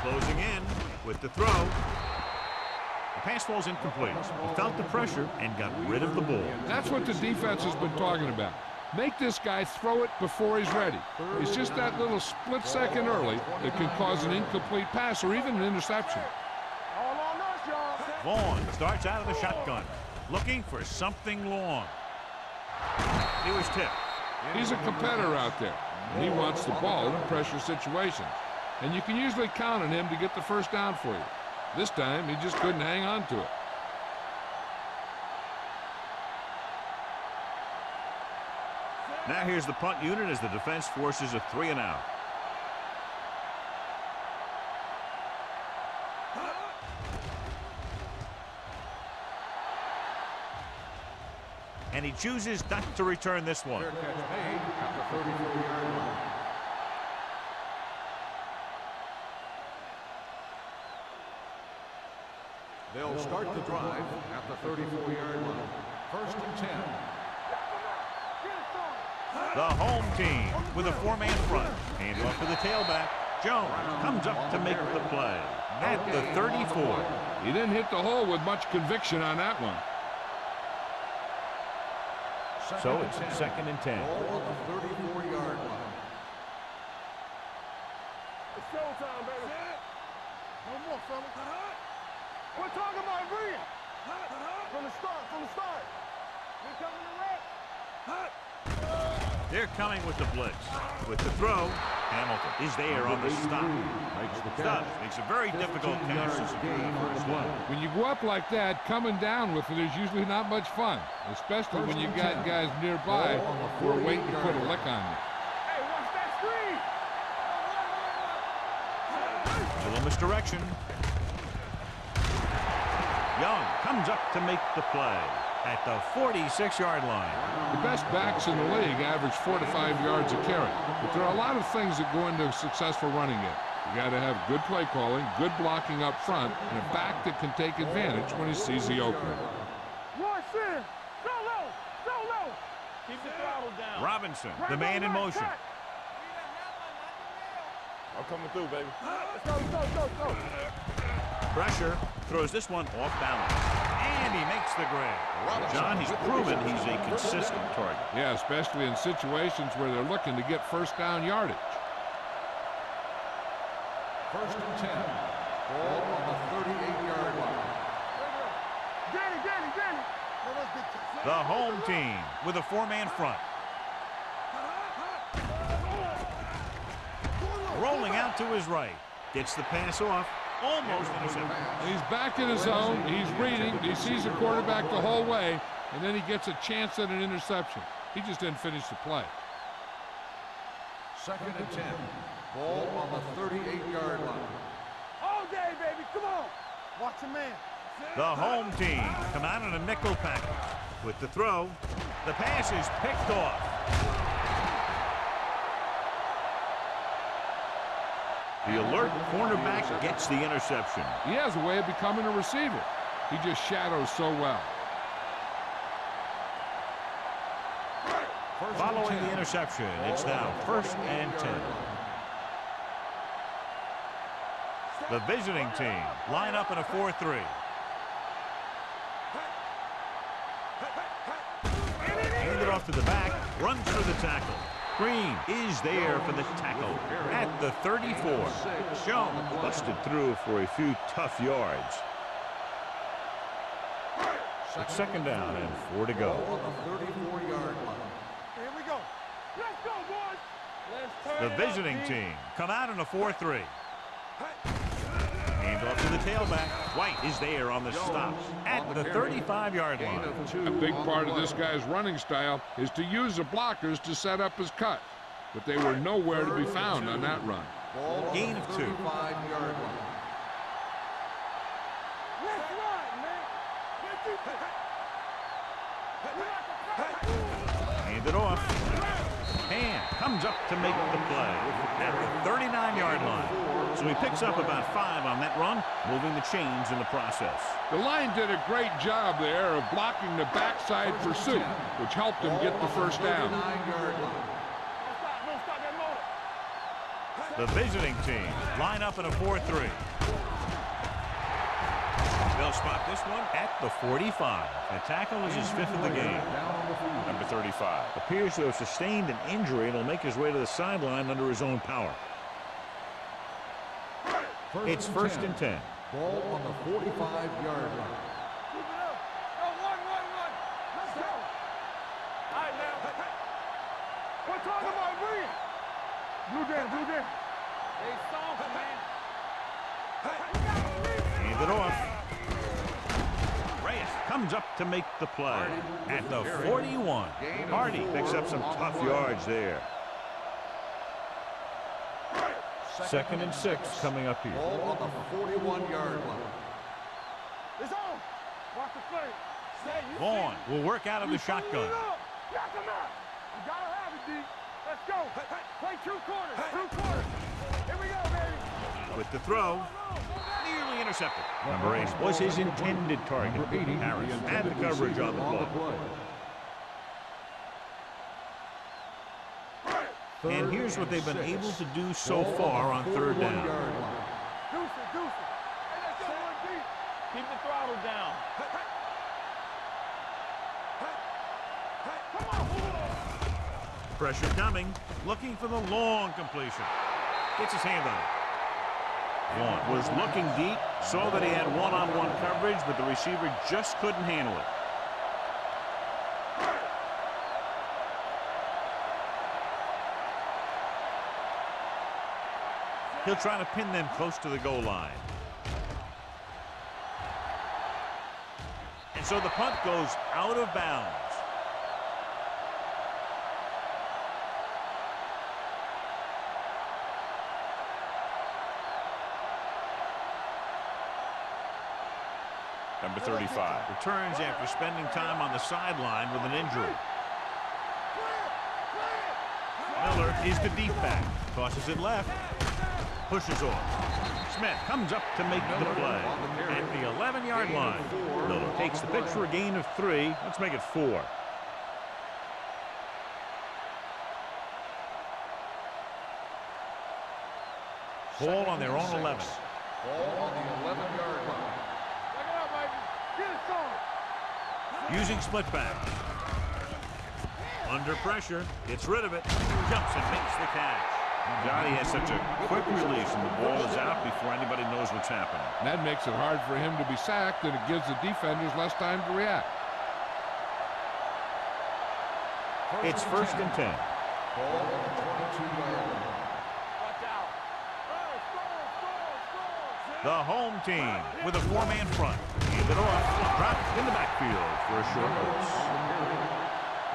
Closing in with the throw. The pass falls incomplete. He felt the pressure and got rid of the ball. That's what the defense has been talking about. Make this guy throw it before he's ready. It's just that little split second early that can cause an incomplete pass or even an interception. All on us, y'all. Vaughn starts out of the shotgun, looking for something long. He was tipped. He's a competitor out there, and he wants the ball in pressure situations. And you can usually count on him to get the first down for you. This time, he just couldn't hang on to it. Now here's the punt unit as the defense forces a 3-and-out. And he chooses not to return this one. Fair catch made at the 34-yard line. They'll start the drive at the 34-yard line. First and 10. The home team with a 4-man front. Hand off to the tailback. Jones comes up to make the play at the 34. He didn't hit the hole with much conviction on that one. So it's second and 10. Ball on the 34-yard line. It's showtime, baby. No more, fella. We're talking about agreeing. From the start. We coming to red. They're coming with the blitz. With the throw, Hamilton is there on the stop. Stubbs makes a very difficult catch to secure the first down. When you go up like that, coming down with it is usually not much fun, especially when you got guys nearby who are waiting to put a lick on you. Hey, watch that screen. A little misdirection. Young comes up to make the play at the 46-yard line. The best backs in the league average 4 to 5 yards a carry, but there are a lot of things that go into a successful running game. You got to have good play calling, good blocking up front, and a back that can take advantage when he sees the opening. One sin. Go low. Keep the throttle down. Robinson, the man in motion. I'm coming through, baby. Let's go. Pressure throws this one off balance. And he makes the grab. John, he's proven he's a consistent target. Yeah, especially in situations where they're looking to get first down yardage. 1st and 10. Ball on the 38-yard line. Danny. The home team with a 4-man front. Rolling out to his right. Gets the pass off. Almost intercepted. He's back in his zone. He's reading. He sees the quarterback the whole way, and then he gets a chance at an interception. He just didn't finish the play. 2nd and 10. Ball on the 38-yard line. All day, baby. Come on. Watch your man. The home team come out in a nickel package. With the throw, the pass is picked off. The alert cornerback gets the interception. He has a way of becoming a receiver. He just shadows so well. Following the interception, it's now 1st and 10. The visiting team line up in a 4-3. Hand it off to the back, runs through the tackle. Green is there for the tackle at the 34. Jones busted through for a few tough yards. It's 2nd down and 4 to go. On the 34-yard line. Here we go. Let's go, boys. Let's turn The visiting team come out in a 4-3. Hand off to the tailback. White is there on the stop at the 35-yard line. A big part of this guy's running style is to use the blockers to set up his cut, but they were nowhere to be found on that run. Gain of 2. 35-yard line. Let's run, man. Hand it off. Hand comes up to make the play at the 39-yard line. So he picks up about 5 on that run, moving the chains in the process. The line did a great job there of blocking the backside pursuit, which helped him get the first down. The visiting team line up in a 4-3. They'll spot this one at the 45. The tackle is his 5th of the game. Number 35 appears to have sustained an injury and will make his way to the sideline under his own power. It's 1st and 10. Ball on the 45-yard line. Keep it up. Go, one. Let's go. All right, now. We're talking about green. Blue down. They soft, man. Hand it off. Reyes comes up to make the play at the 41. Hardy picks up some tough yards there. 2nd and 6 coming up here. Ball on the 41-yard line. It's on. Watch the play. Vaughn will work out of the shotgun. Knock him out. You gotta have it, D. Let's go. Play 2 quarters. Here we go, baby. With the throw, nearly intercepted. Number 8 was his intended target. Harris had the coverage on the ball. And here's what they've been able to do so far on 3rd down. Deuce it. Hey, let's go, 1 deep. Keep the throttle down. Come on. Pressure coming, looking for the long completion. Gets his hand on it. Vaughn was looking deep, saw that he had one-on-one coverage, but the receiver just couldn't handle it. He'll try to pin them close to the goal line. And so the punt goes out of bounds. Number 35 returns after spending time on the sideline with an injury. Miller is the deep back. Tosses it left. Pushes off. Smith comes up to make the play at the 11-yard line. Miller takes the pitch for a gain of 3. Let's make it 4. Ball on their own 11. Ball on the 11-yard line. Check it out, baby. Get it on. Using split back. Under pressure. Gets rid of it. Jumps and makes the catch. Johnny has such a quick release, and the ball is out before anybody knows what's happening. That makes it hard for him to be sacked, and it gives the defenders less time to react. It's 1st and 10. Ball on the 22-yard line. The home team with a 4-man front. Hand it off. Dropped in the backfield for a short loss.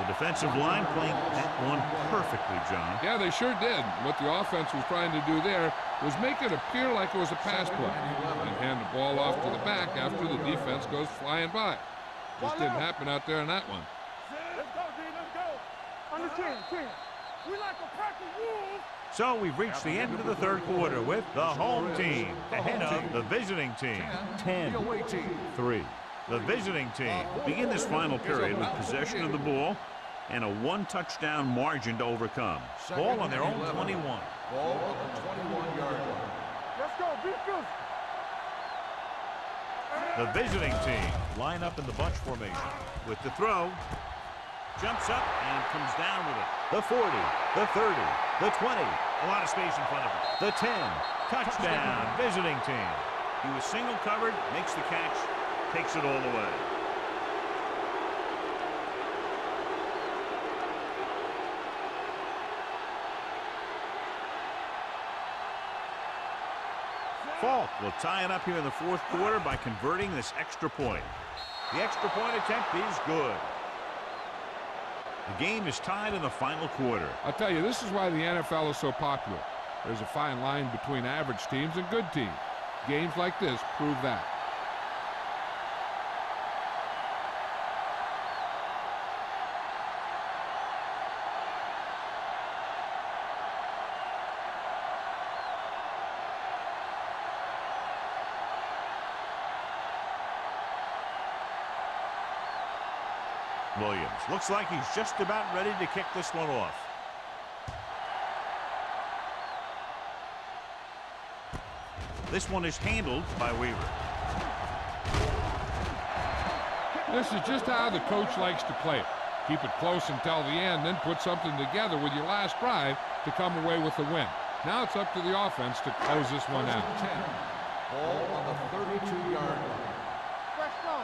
The defensive line playing that one perfectly, John. Yeah, they sure did. What the offense was trying to do there was make it appear like it was a pass play and hand the ball off to the back after the defense goes flying by. Just didn't happen out there in that one. Let's go, D. Let's go. On the 10. We like to practice rules. So we've reached the end of the 3rd quarter with the home team ahead of the visiting team. 10-3. The visiting team begin this final period with possession of the ball and a 1-touchdown margin to overcome. Ball on their own 21. Ball on the 21-yard line. Let's go. Be good. The visiting team line up in the bunch formation. With the throw, jumps up and comes down with it. The 40, the 30, the 20. A lot of space in front of him. The 10. Touchdown, visiting team. He was single covered, makes the catch, takes it all the way. Falk will tie it up here in the 4th quarter by converting this extra point. The extra point attempt is good. The game is tied in the final quarter. I'll tell you, this is why the NFL is so popular. There's a fine line between average teams and good teams. Games like this prove that. Williams looks like he's just about ready to kick this one off. This one is handled by Weaver. This is just how the coach likes to play it. Keep it close until the end, then put something together with your last drive to come away with the win. Now it's up to the offense to close this one out. 10. Ball on the 32-yard line. Let's go.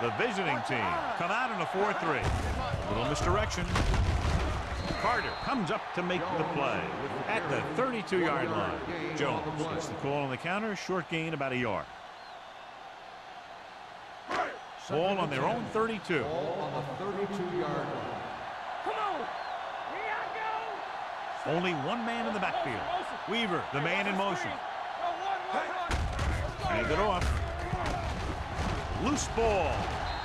The visiting team come out in a 4-3. Little misdirection. Carter comes up to make the play at the 32-yard line. Jones gets the call on the counter. Short gain about a yard. Ball on their own 32. Ball on the 32-yard line. Come on. Here I go. Only one man in the backfield. Weaver, the man in motion. Hand it off. Loose ball.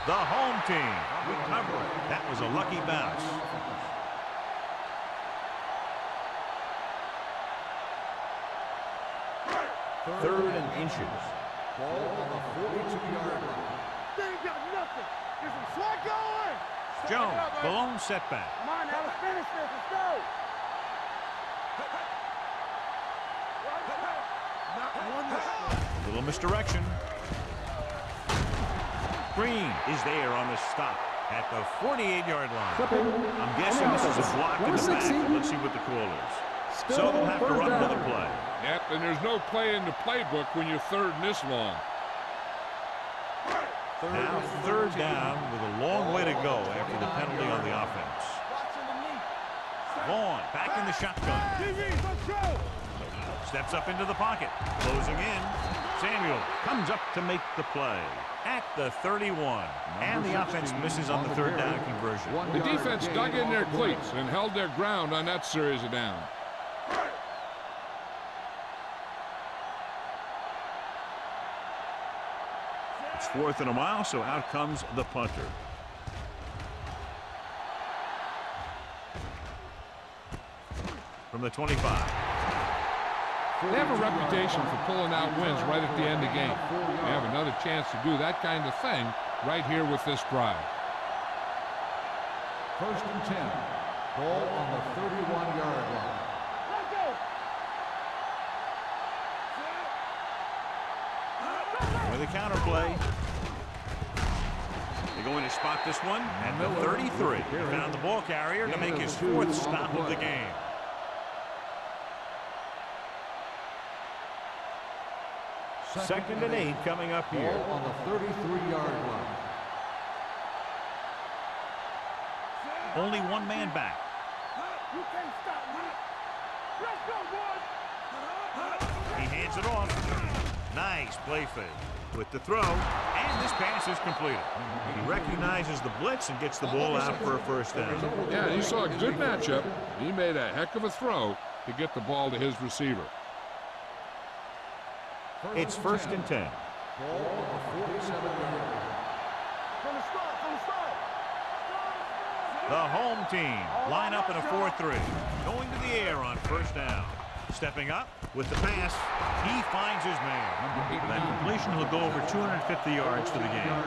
The home team recover. That was a lucky bounce. Third and inches. Ball on the 42-yard line. They ain't got nothing. There's some swag going. Jones, the lone setback. Come on, now let's finish this. Let's go. A little misdirection. Green is there on the stop at the 48-yard line. I'm guessing this is a block in the back. Let's see what the call is. So they'll have to run another play. Yep, and there's no play in the playbook when you're third and this long. Now third down with a long way to go after the penalty on the offense. Vaughn back in the shotgun. Steps up into the pocket. Closing in. Samuel comes up to make the play at the 31. And the offense misses on the third down conversion. The defense dug in their cleats and held their ground on that series of downs. It's 4th and a mile, so out comes the punter. From the 25. They have a reputation for pulling out wins right at the end of the game. They have another chance to do that kind of thing right here with this drive. 1st and 10. Ball on the 31-yard line. With a counter play. They're going to spot this one at the 33. He found the ball carrier to make his 4th stop of the game. Second and 8 coming up here. Ball on the 33-yard line. Only one man back. You can't stop me. Let's go, boys. He hands it off. Nice play fake. With the throw, and this pass is completed. He recognizes the blitz and gets the ball out for a first down. Yeah, you saw a good matchup. He made a heck of a throw to get the ball to his receiver. It's 1st and 10. Ball on the 47-yard line. From the start. The home team line up in a 4-3. Going to the air on first down. Stepping up with the pass, he finds his man. That completion will go over 250 yards for the game.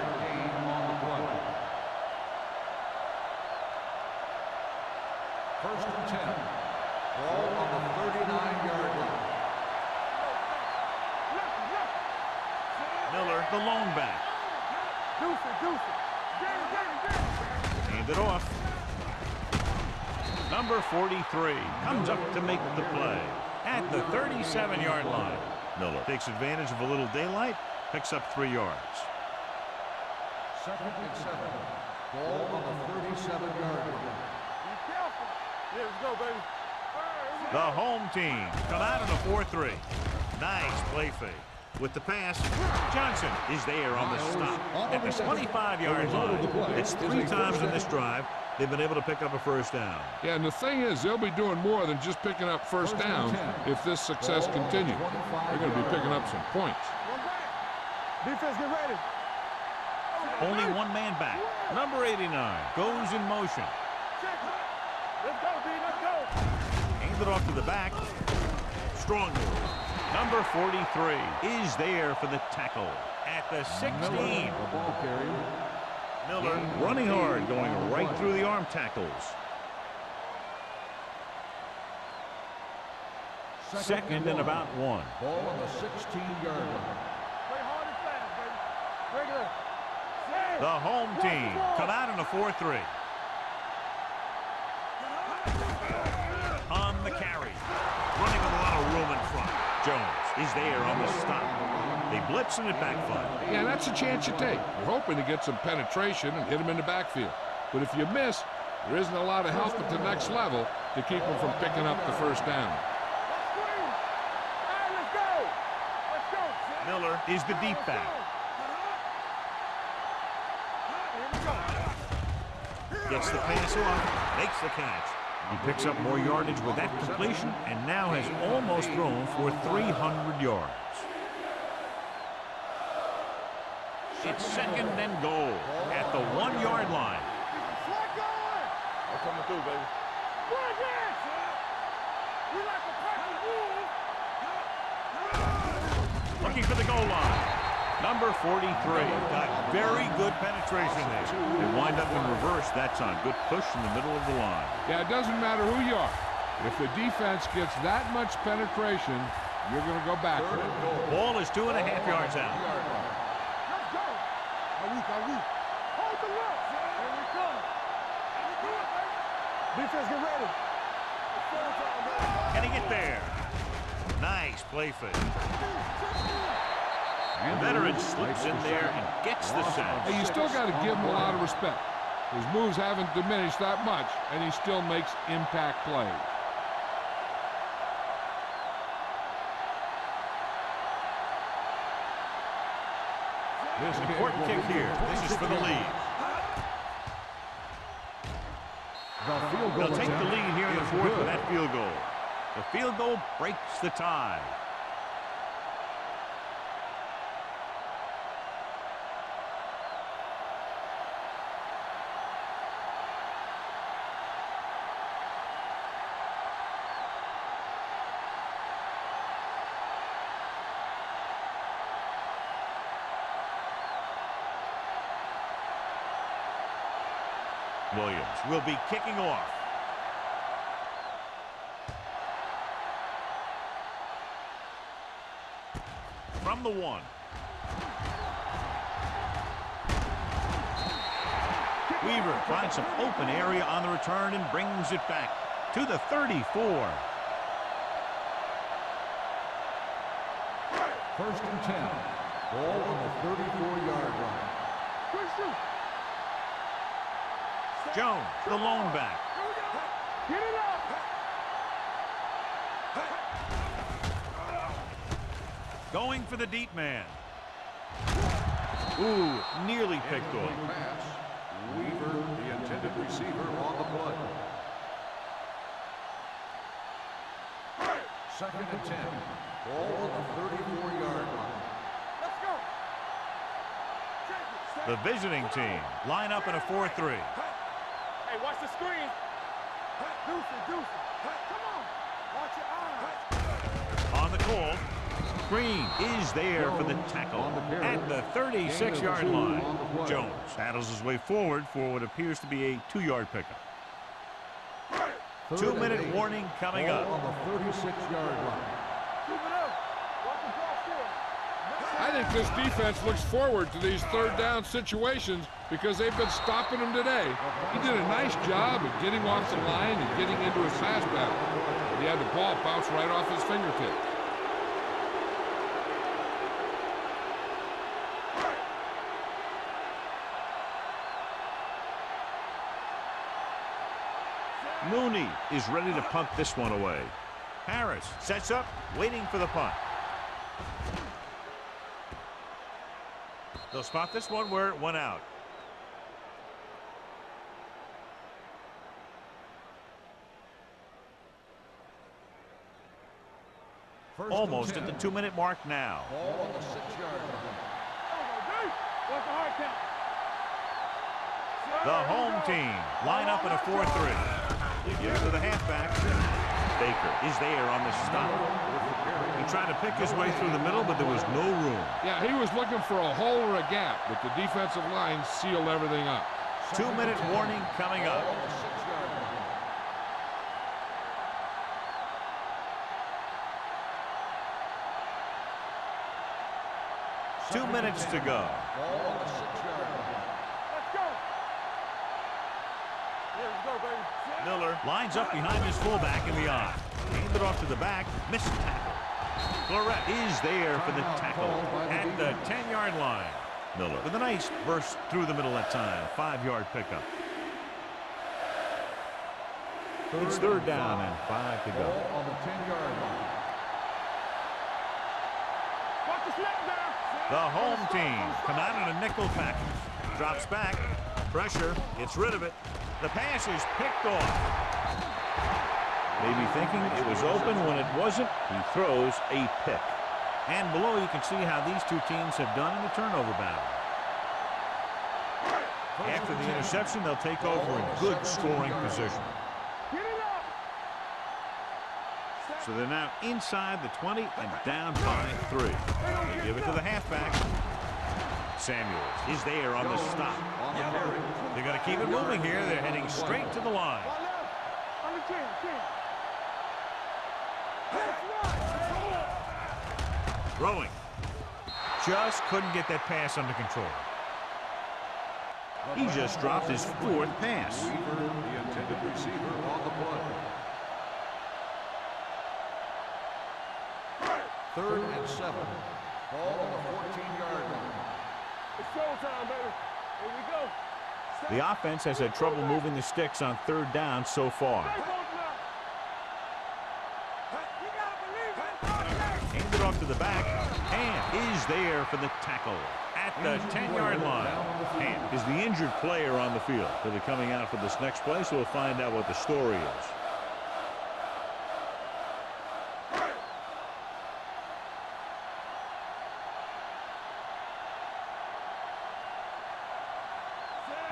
First and 10. Ball on the 39-yard line. Miller, the lone back. Deuce. Hand it off. Number 43 comes up to make the play at the 37-yard line. Miller takes advantage of a little daylight, picks up 3 yards. Second and 7. Ball on the 37-yard line. Be careful. Yeah, let's go, baby. The home team come out in a 4-3. Nice play fake. With the pass, Johnson is there on the stop at the 25-yard line. It's 3 times in this drive they've been able to pick up a first down. Yeah, and the thing is, they'll be doing more than just picking up first downs if this success continues. They're going to be picking up some points. Defense, get ready. Only one man back. Number 89 goes in motion. Let's go, B. Let's go. Hands it off to the back. Strong move. Number 43 is there for the tackle at the 16. Ball carrier. Miller running hard, going right through the arm tackles. Second and about 1. Ball on the 16-yard line. Play hard and fast, baby. Regular. The home team come out in a 4-3. On the carry. Running with a lot of room in front. Jones is there on the stop. They blitz and it backfire. Yeah, that's a chance you take. You're hoping to get some penetration and hit him in the backfield. But if you miss, there isn't a lot of help at the next level to keep him from picking up the first down. Let's go. Let's go. Miller is the deep back. Gets the pass off, makes the catch. He picks up more yardage with that completion and now has almost thrown for 300 yards. It's second and goal at the 1-yard line. I'm coming through, baby. We like a pack of wolves. Looking for the goal line. Number 43 got very good penetration there. They wind up in reverse that time. Good push in the middle of the line. Yeah, it doesn't matter who you are. If the defense gets that much penetration, you're going to go backward. Ball is 2.5 yards out. Let's go. Hold the look. Here we come. Defense, get ready. Can he get there? Nice play fake. The veteran slips in there and gets the sack. Hey, you still got to give him a lot of respect. His moves haven't diminished that much, and he still makes impact plays. There's an important kick here. This is for the lead. They'll take the lead here in the 4th with that field goal. The field goal breaks the tie. Williams will be kicking off. From the 1. Weaver finds some open area on the return and brings it back to the 34. First and 10. Ball on the 34-yard line. Jones, the lone back. Get it up. Going for the deep man. Ooh, nearly picked off. Pass. Weaver, the intended receiver, on the play. Second and 10. Ball on the 34-yard line. Let's go. The visiting team line up in a 4-3. Hey, watch the screen. Deuce it. Come on. Watch your eyes. On the call. Green is there for the tackle at the 36-yard line. Jones paddles his way forward for what appears to be a 2-yard pickup. 2-minute warning coming up. On the 36-yard line. Keep it up. Watch the ball forward. I think this defense looks forward to these third down situations because they've been stopping him today. He did a nice job of getting off the line and getting into his pass battle. He had the ball bounce right off his fingertips. Mooney is ready to punt this one away. Harris sets up, waiting for the punt. They'll spot this one where it went out. Almost at the 2-minute mark now. Ball on the 6-yard line. Watch the hard count. The home team line up in a 4-3. They give it to the halfback. Baker is there on the stop. He tried to pick his way through the middle, but there was no room. Yeah, he was looking for a hole or a gap, but the defensive line sealed everything up. 2-minute warning coming up. Ball on the 6-yard line. 2 minutes to go. Ball on the 6-yard line. Let's go. Yeah, let's go, baby. Miller lines up behind his fullback in the eye. Handed off to the back, missed tackle. Florette is there for the tackle at the 10-yard line. Miller with a nice burst through the middle that time. 5-yard pickup. It's third down and 5 to go. Ball on the 10-yard line. Watch the snap down. The home team come out in a nickel package. Drops back. Pressure. Gets rid of it. The pass is picked off. Maybe thinking it was open when it wasn't. He throws a pick. And below you can see how these two teams have done in the turnover battle. After the interception, they'll take over in good scoring position. Get it up. So they're now inside the 20 and down by 3. They give it to the halfback. Samuels is there on the stop. They're going to keep it moving here. They're heading straight to the line. One left. On the 10. Throwing. Just couldn't get that pass under control. He just dropped his 4th pass. Weaver, the intended receiver, on the play. Third and 7. Ball on the 14-yard line. It's showtime, baby. Here we go. The offense has had trouble moving the sticks on third down so far. Handed off to the back. Hand is there for the tackle at the 10-yard line. Hand is the injured player on the field. He'll be coming out for this next play, so we'll find out what the story is.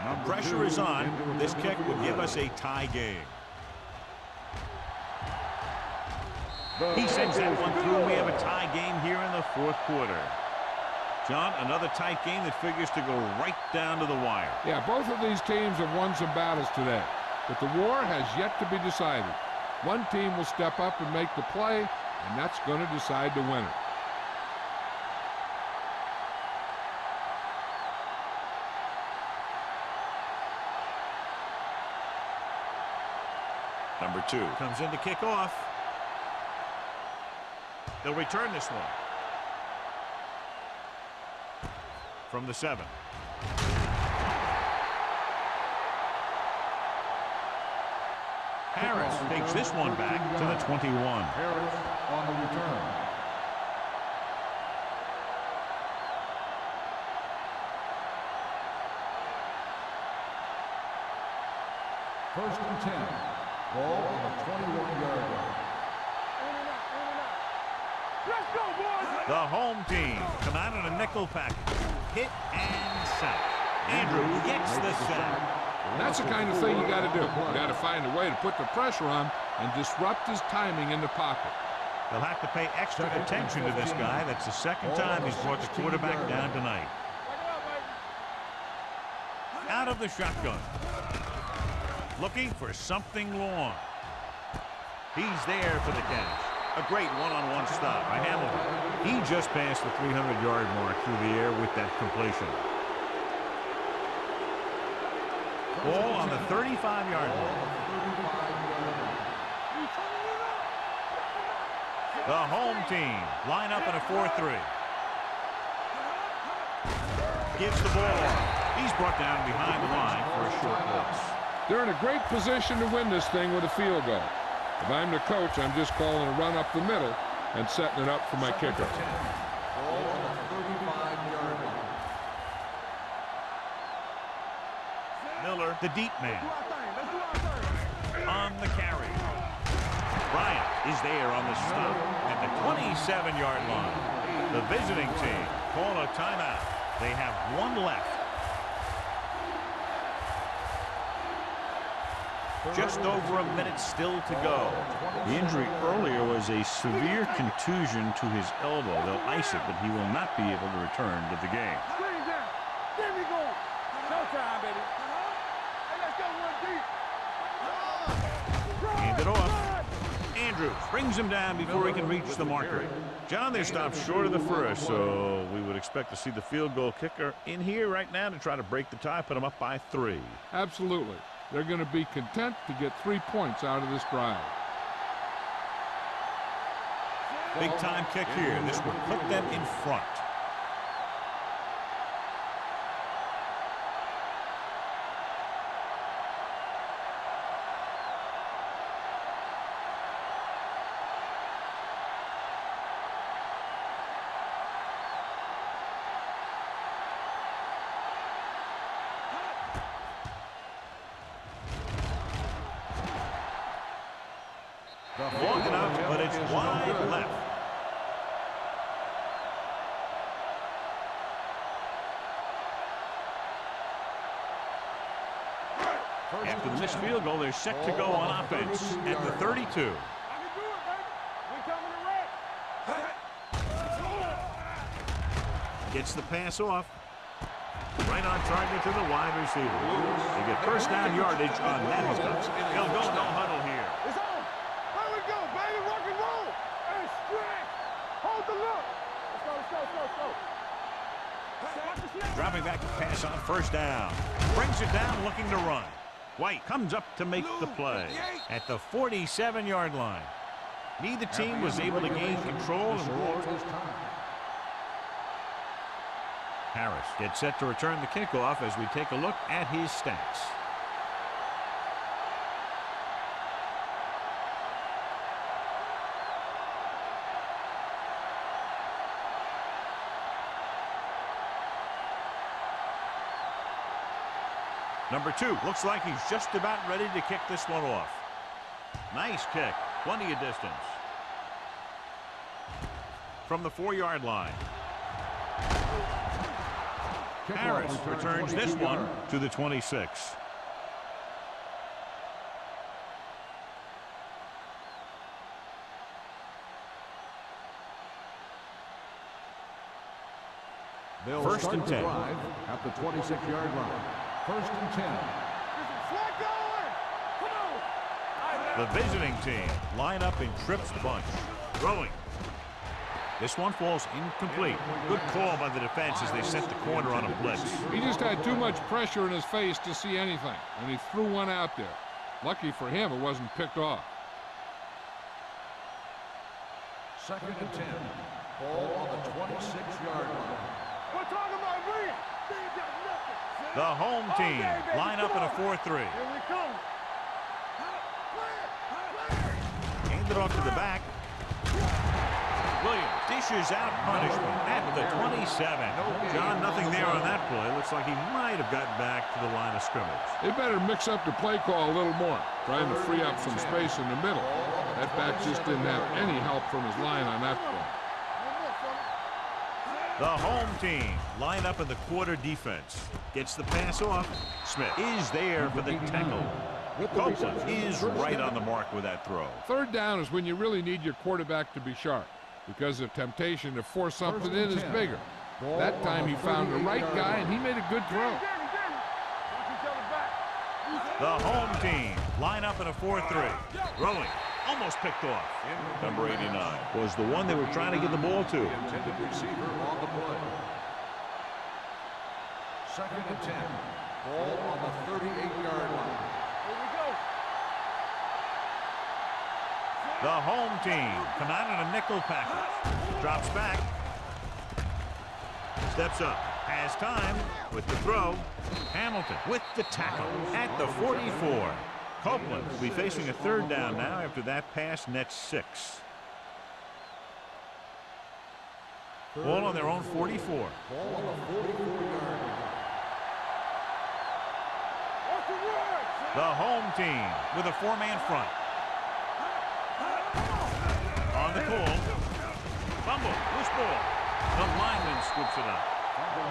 Now pressure is on. This kick would give us a tie game. He sends that one through. We have a tie game here in the 4th quarter. John, another tight game that figures to go right down to the wire. Yeah, both of these teams have won some battles today, but the war has yet to be decided. One team will step up and make the play, and that's going to decide the winner. Number 2 comes in to kick off. They'll return this one. From the 7. Harris takes this one back to the 21. Harris on the return. First and 10. Ball on the 21-yard line. Let's go, boys! The home team come out in a nickel package. Hit and sack. Andrews gets the sack. That's the kind of thing you got to do. You got to find a way to put the pressure on and disrupt his timing in the pocket. They'll have to pay extra attention to this guy. That's the second time he's brought the quarterback down tonight. Out of the shotgun. Looking for something long. He's there for the catch. A great one-on-one stop by Hamilton. He just passed the 300-yard mark through the air with that completion. Ball on the 35-yard line. The home team line up in a 4-3. Gives the ball. He's brought down behind the line for a short loss. They're in a great position to win this thing with a field goal. If I'm the coach, I'm just calling a run up the middle and setting it up for my kicker. Ball on the 35-yard line. Miller, the deep man. On the carry. Bryant is there on the stop at the 27-yard line. The visiting team call a timeout. They have one left. Just over a minute still to go. The injury earlier was a severe contusion to his elbow. They'll ice it, but he will not be able to return to the game. Screen down. There we go. Showtime, baby. Hey, let's go, 1 deep. Hand it off. Andrews brings him down before he can reach the marker. John, they're stopped short of the first, so we would expect to see the field goal kicker in here right now to try to break the tie, put them up by 3. Absolutely. They're going to be content to get 3 points out of this drive. Big time kick here. This will put them in front. Long enough, but it's wide left. After the missed field goal, they're set to go on offense at the 32. I can do it, baby. We coming to wreck. Gets the pass off. Right on target to the wide receiver. They get first down yardage on that hookup. They'll go no huddle here. It's on. There we go, baby. Rock and roll. And stretch. Hold the look. Let's go. Dropping back to pass on first down. Brings it down looking to run. White comes up to make the play at the 47-yard line. Neither team was able to gain control and roll. Harris gets set to return the kickoff as we take a look at his stats. Number 2 looks like he's just about ready to kick this one off. Nice kick, plenty of distance. From the 4-yard line. Harris returns this one to the 26. They'll First start and the 10. drive at the 26-yard line. First and 10. Flag going. Come on. The visiting team line up in Tripp's bunch. Throwing. This one falls incomplete. Good call by the defense as they set the corner on a blitz. He just had too much pressure in his face to see anything, and he threw one out there. Lucky for him, it wasn't picked off. 2nd and 10. Ball on the 26-yard line. We're talking about Rhea. They ain't got nothing. The home team baby, line up in a 4-3. Here we come. Hand it off to the back. Williams dishes out punishment at the 27. John, nothing there on that play. Looks like he might have gotten back to the line of scrimmage. They better mix up the play call a little more, trying to free up some space in the middle. That back just didn't have any help from his line on that play. The home team line up in the quarter defense. Gets the pass off. Smith is there for the tackle. Copeland is right on the mark with that throw. 3rd down is when you really need your quarterback to be sharp, because the temptation to force something in is bigger. That time he found the right guy, and he made a good throw. The home team line up in a 4-3. Throwing. Almost picked off. Number 89 was the one they were trying to get the ball to. Intended receiver on the play. 2nd and 10. Ball on the 38-yard line. Here we go. The home team come out in a nickel package. Drops back. Steps up. Has time with the throw. Hamilton with the tackle at the 44. Copeland will be facing a 3rd down now after that pass nets 6. Ball on their own 44. Ball on the 44-yard line. What's the word? The home team with a 4-man front. On the call. Fumble. Loose ball. The lineman scoops it up.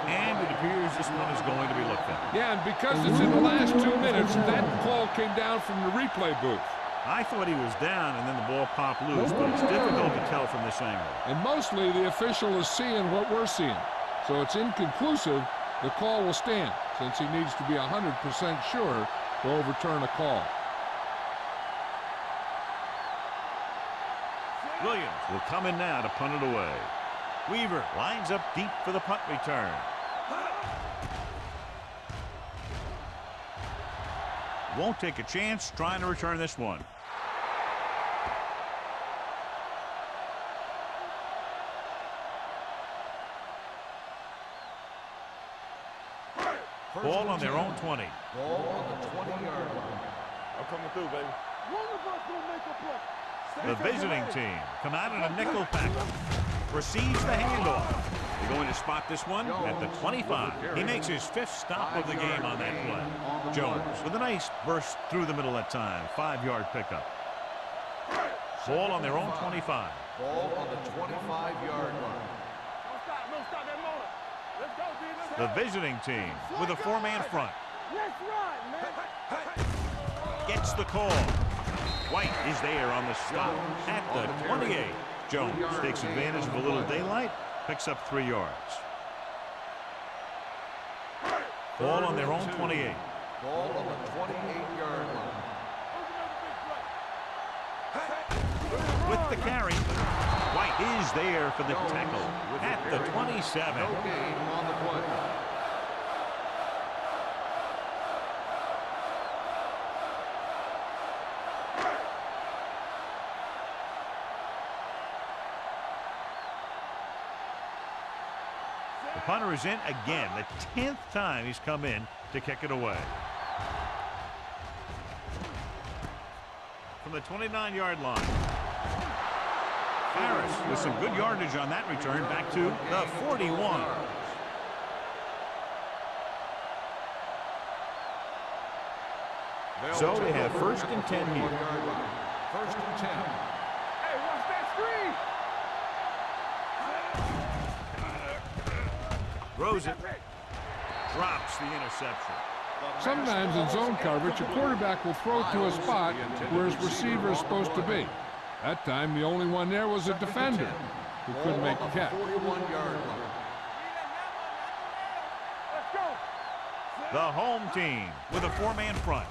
And it appears this one is going to be looked at. Yeah, and because it's in the last 2 minutes, that call came down from the replay booth. I thought he was down and then the ball popped loose, but it's difficult to tell from this angle. And mostly the official is seeing what we're seeing. So it's inconclusive. The call will stand, since he needs to be 100% sure to overturn a call. Williams will come in now to punt it away. Weaver lines up deep for the punt return. Won't take a chance trying to return this one. Ball on their own 20. Ball on the 20-yard line. I'm coming through, baby. One of us gonna make a play. The visiting team come out in a nickel package. Receives the handoff. They're going to spot this one at the 25. He makes his 5th stop of the game on that play. Jones with a nice burst through the middle that time. 5-yard pickup. Ball on their own 25. Ball on the 25-yard line. Don't stop that motor. Let's go, D. The visiting team with a 4-man front. Let's ride, man. Gets the call. White is there on the stop at the 28. Jones takes advantage of a little daylight, picks up 3 yards. Ball on their own 28. Ball on the 28-yard line. With the carry, White is there for the tackle at the 27. No gain on the play. The punter is in again, the 10th time he's come in to kick it away. From the 29-yard line. Harris with some good yardage on that return back to the 41. So they have 1st and 10 here. 1st and 10. Hey, watch that screen. Throws it. Drops the interception. Sometimes in zone coverage, a quarterback will throw to a spot where his receiver is supposed to be. That time, the only one there was a defender who couldn't make the catch. 41-yard line. Let's go. The home team with a 4-man front.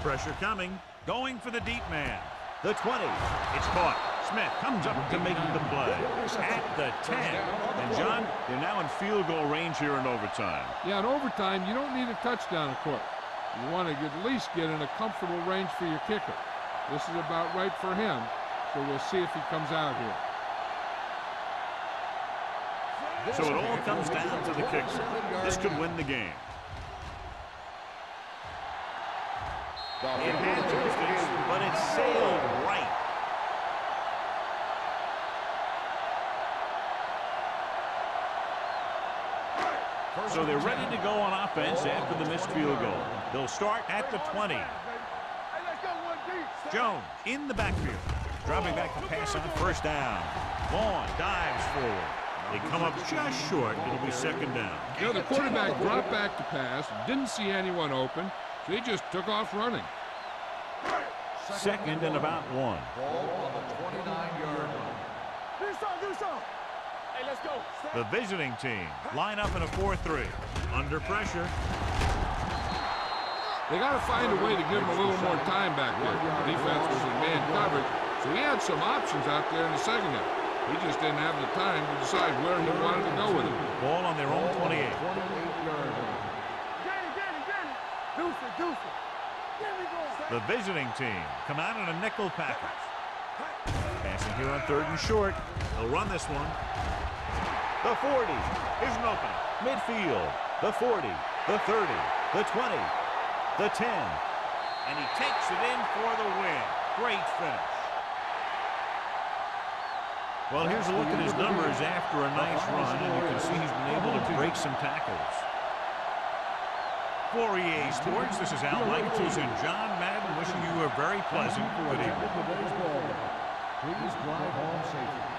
Pressure coming. Going for the deep man. The 20. It's caught. Smith comes up to make the play at the 10. And John, they're now in field goal range here in overtime. Yeah, in overtime, you don't need a touchdown, of course. You want to at least get in a comfortable range for your kicker. This is about right for him, so we'll see if he comes out here. So it all comes down to the kicker. This could win the game. It had distance, but it sailed right. So they're ready to go on offense after the missed field goal. They'll start at the 20. Jones in the backfield. Dropping back to pass on first down. Vaughn dives forward. They come up just short. It'll be second down. You know, the quarterback dropped back to pass, didn't see anyone open, so he just took off running. Second and about 1. Ball on the 29-yard line. Do something. Hey, let's go. The visiting team line up in a 4-3. Under pressure. They got to find a way to give him a little more time back there. The defense was in man coverage, so he had some options out there in the second half. He just didn't have the time to decide where he wanted to go with it. Ball on their own 28. 28-yard line. Get it. Deuce it. The visiting team come out in a nickel package. Passing here on 3rd and short. They'll run this one. The 40. Here's an opening. Midfield. The 40. The 30. The 20. The 10. And he takes it in for the win. Great finish. Well, here's a look at his numbers after a nice run, and you can see he's been able to break some tackles. For EA Sports, this is Al Michaels and John Madden wishing you a very pleasant good evening. Please drive home safely.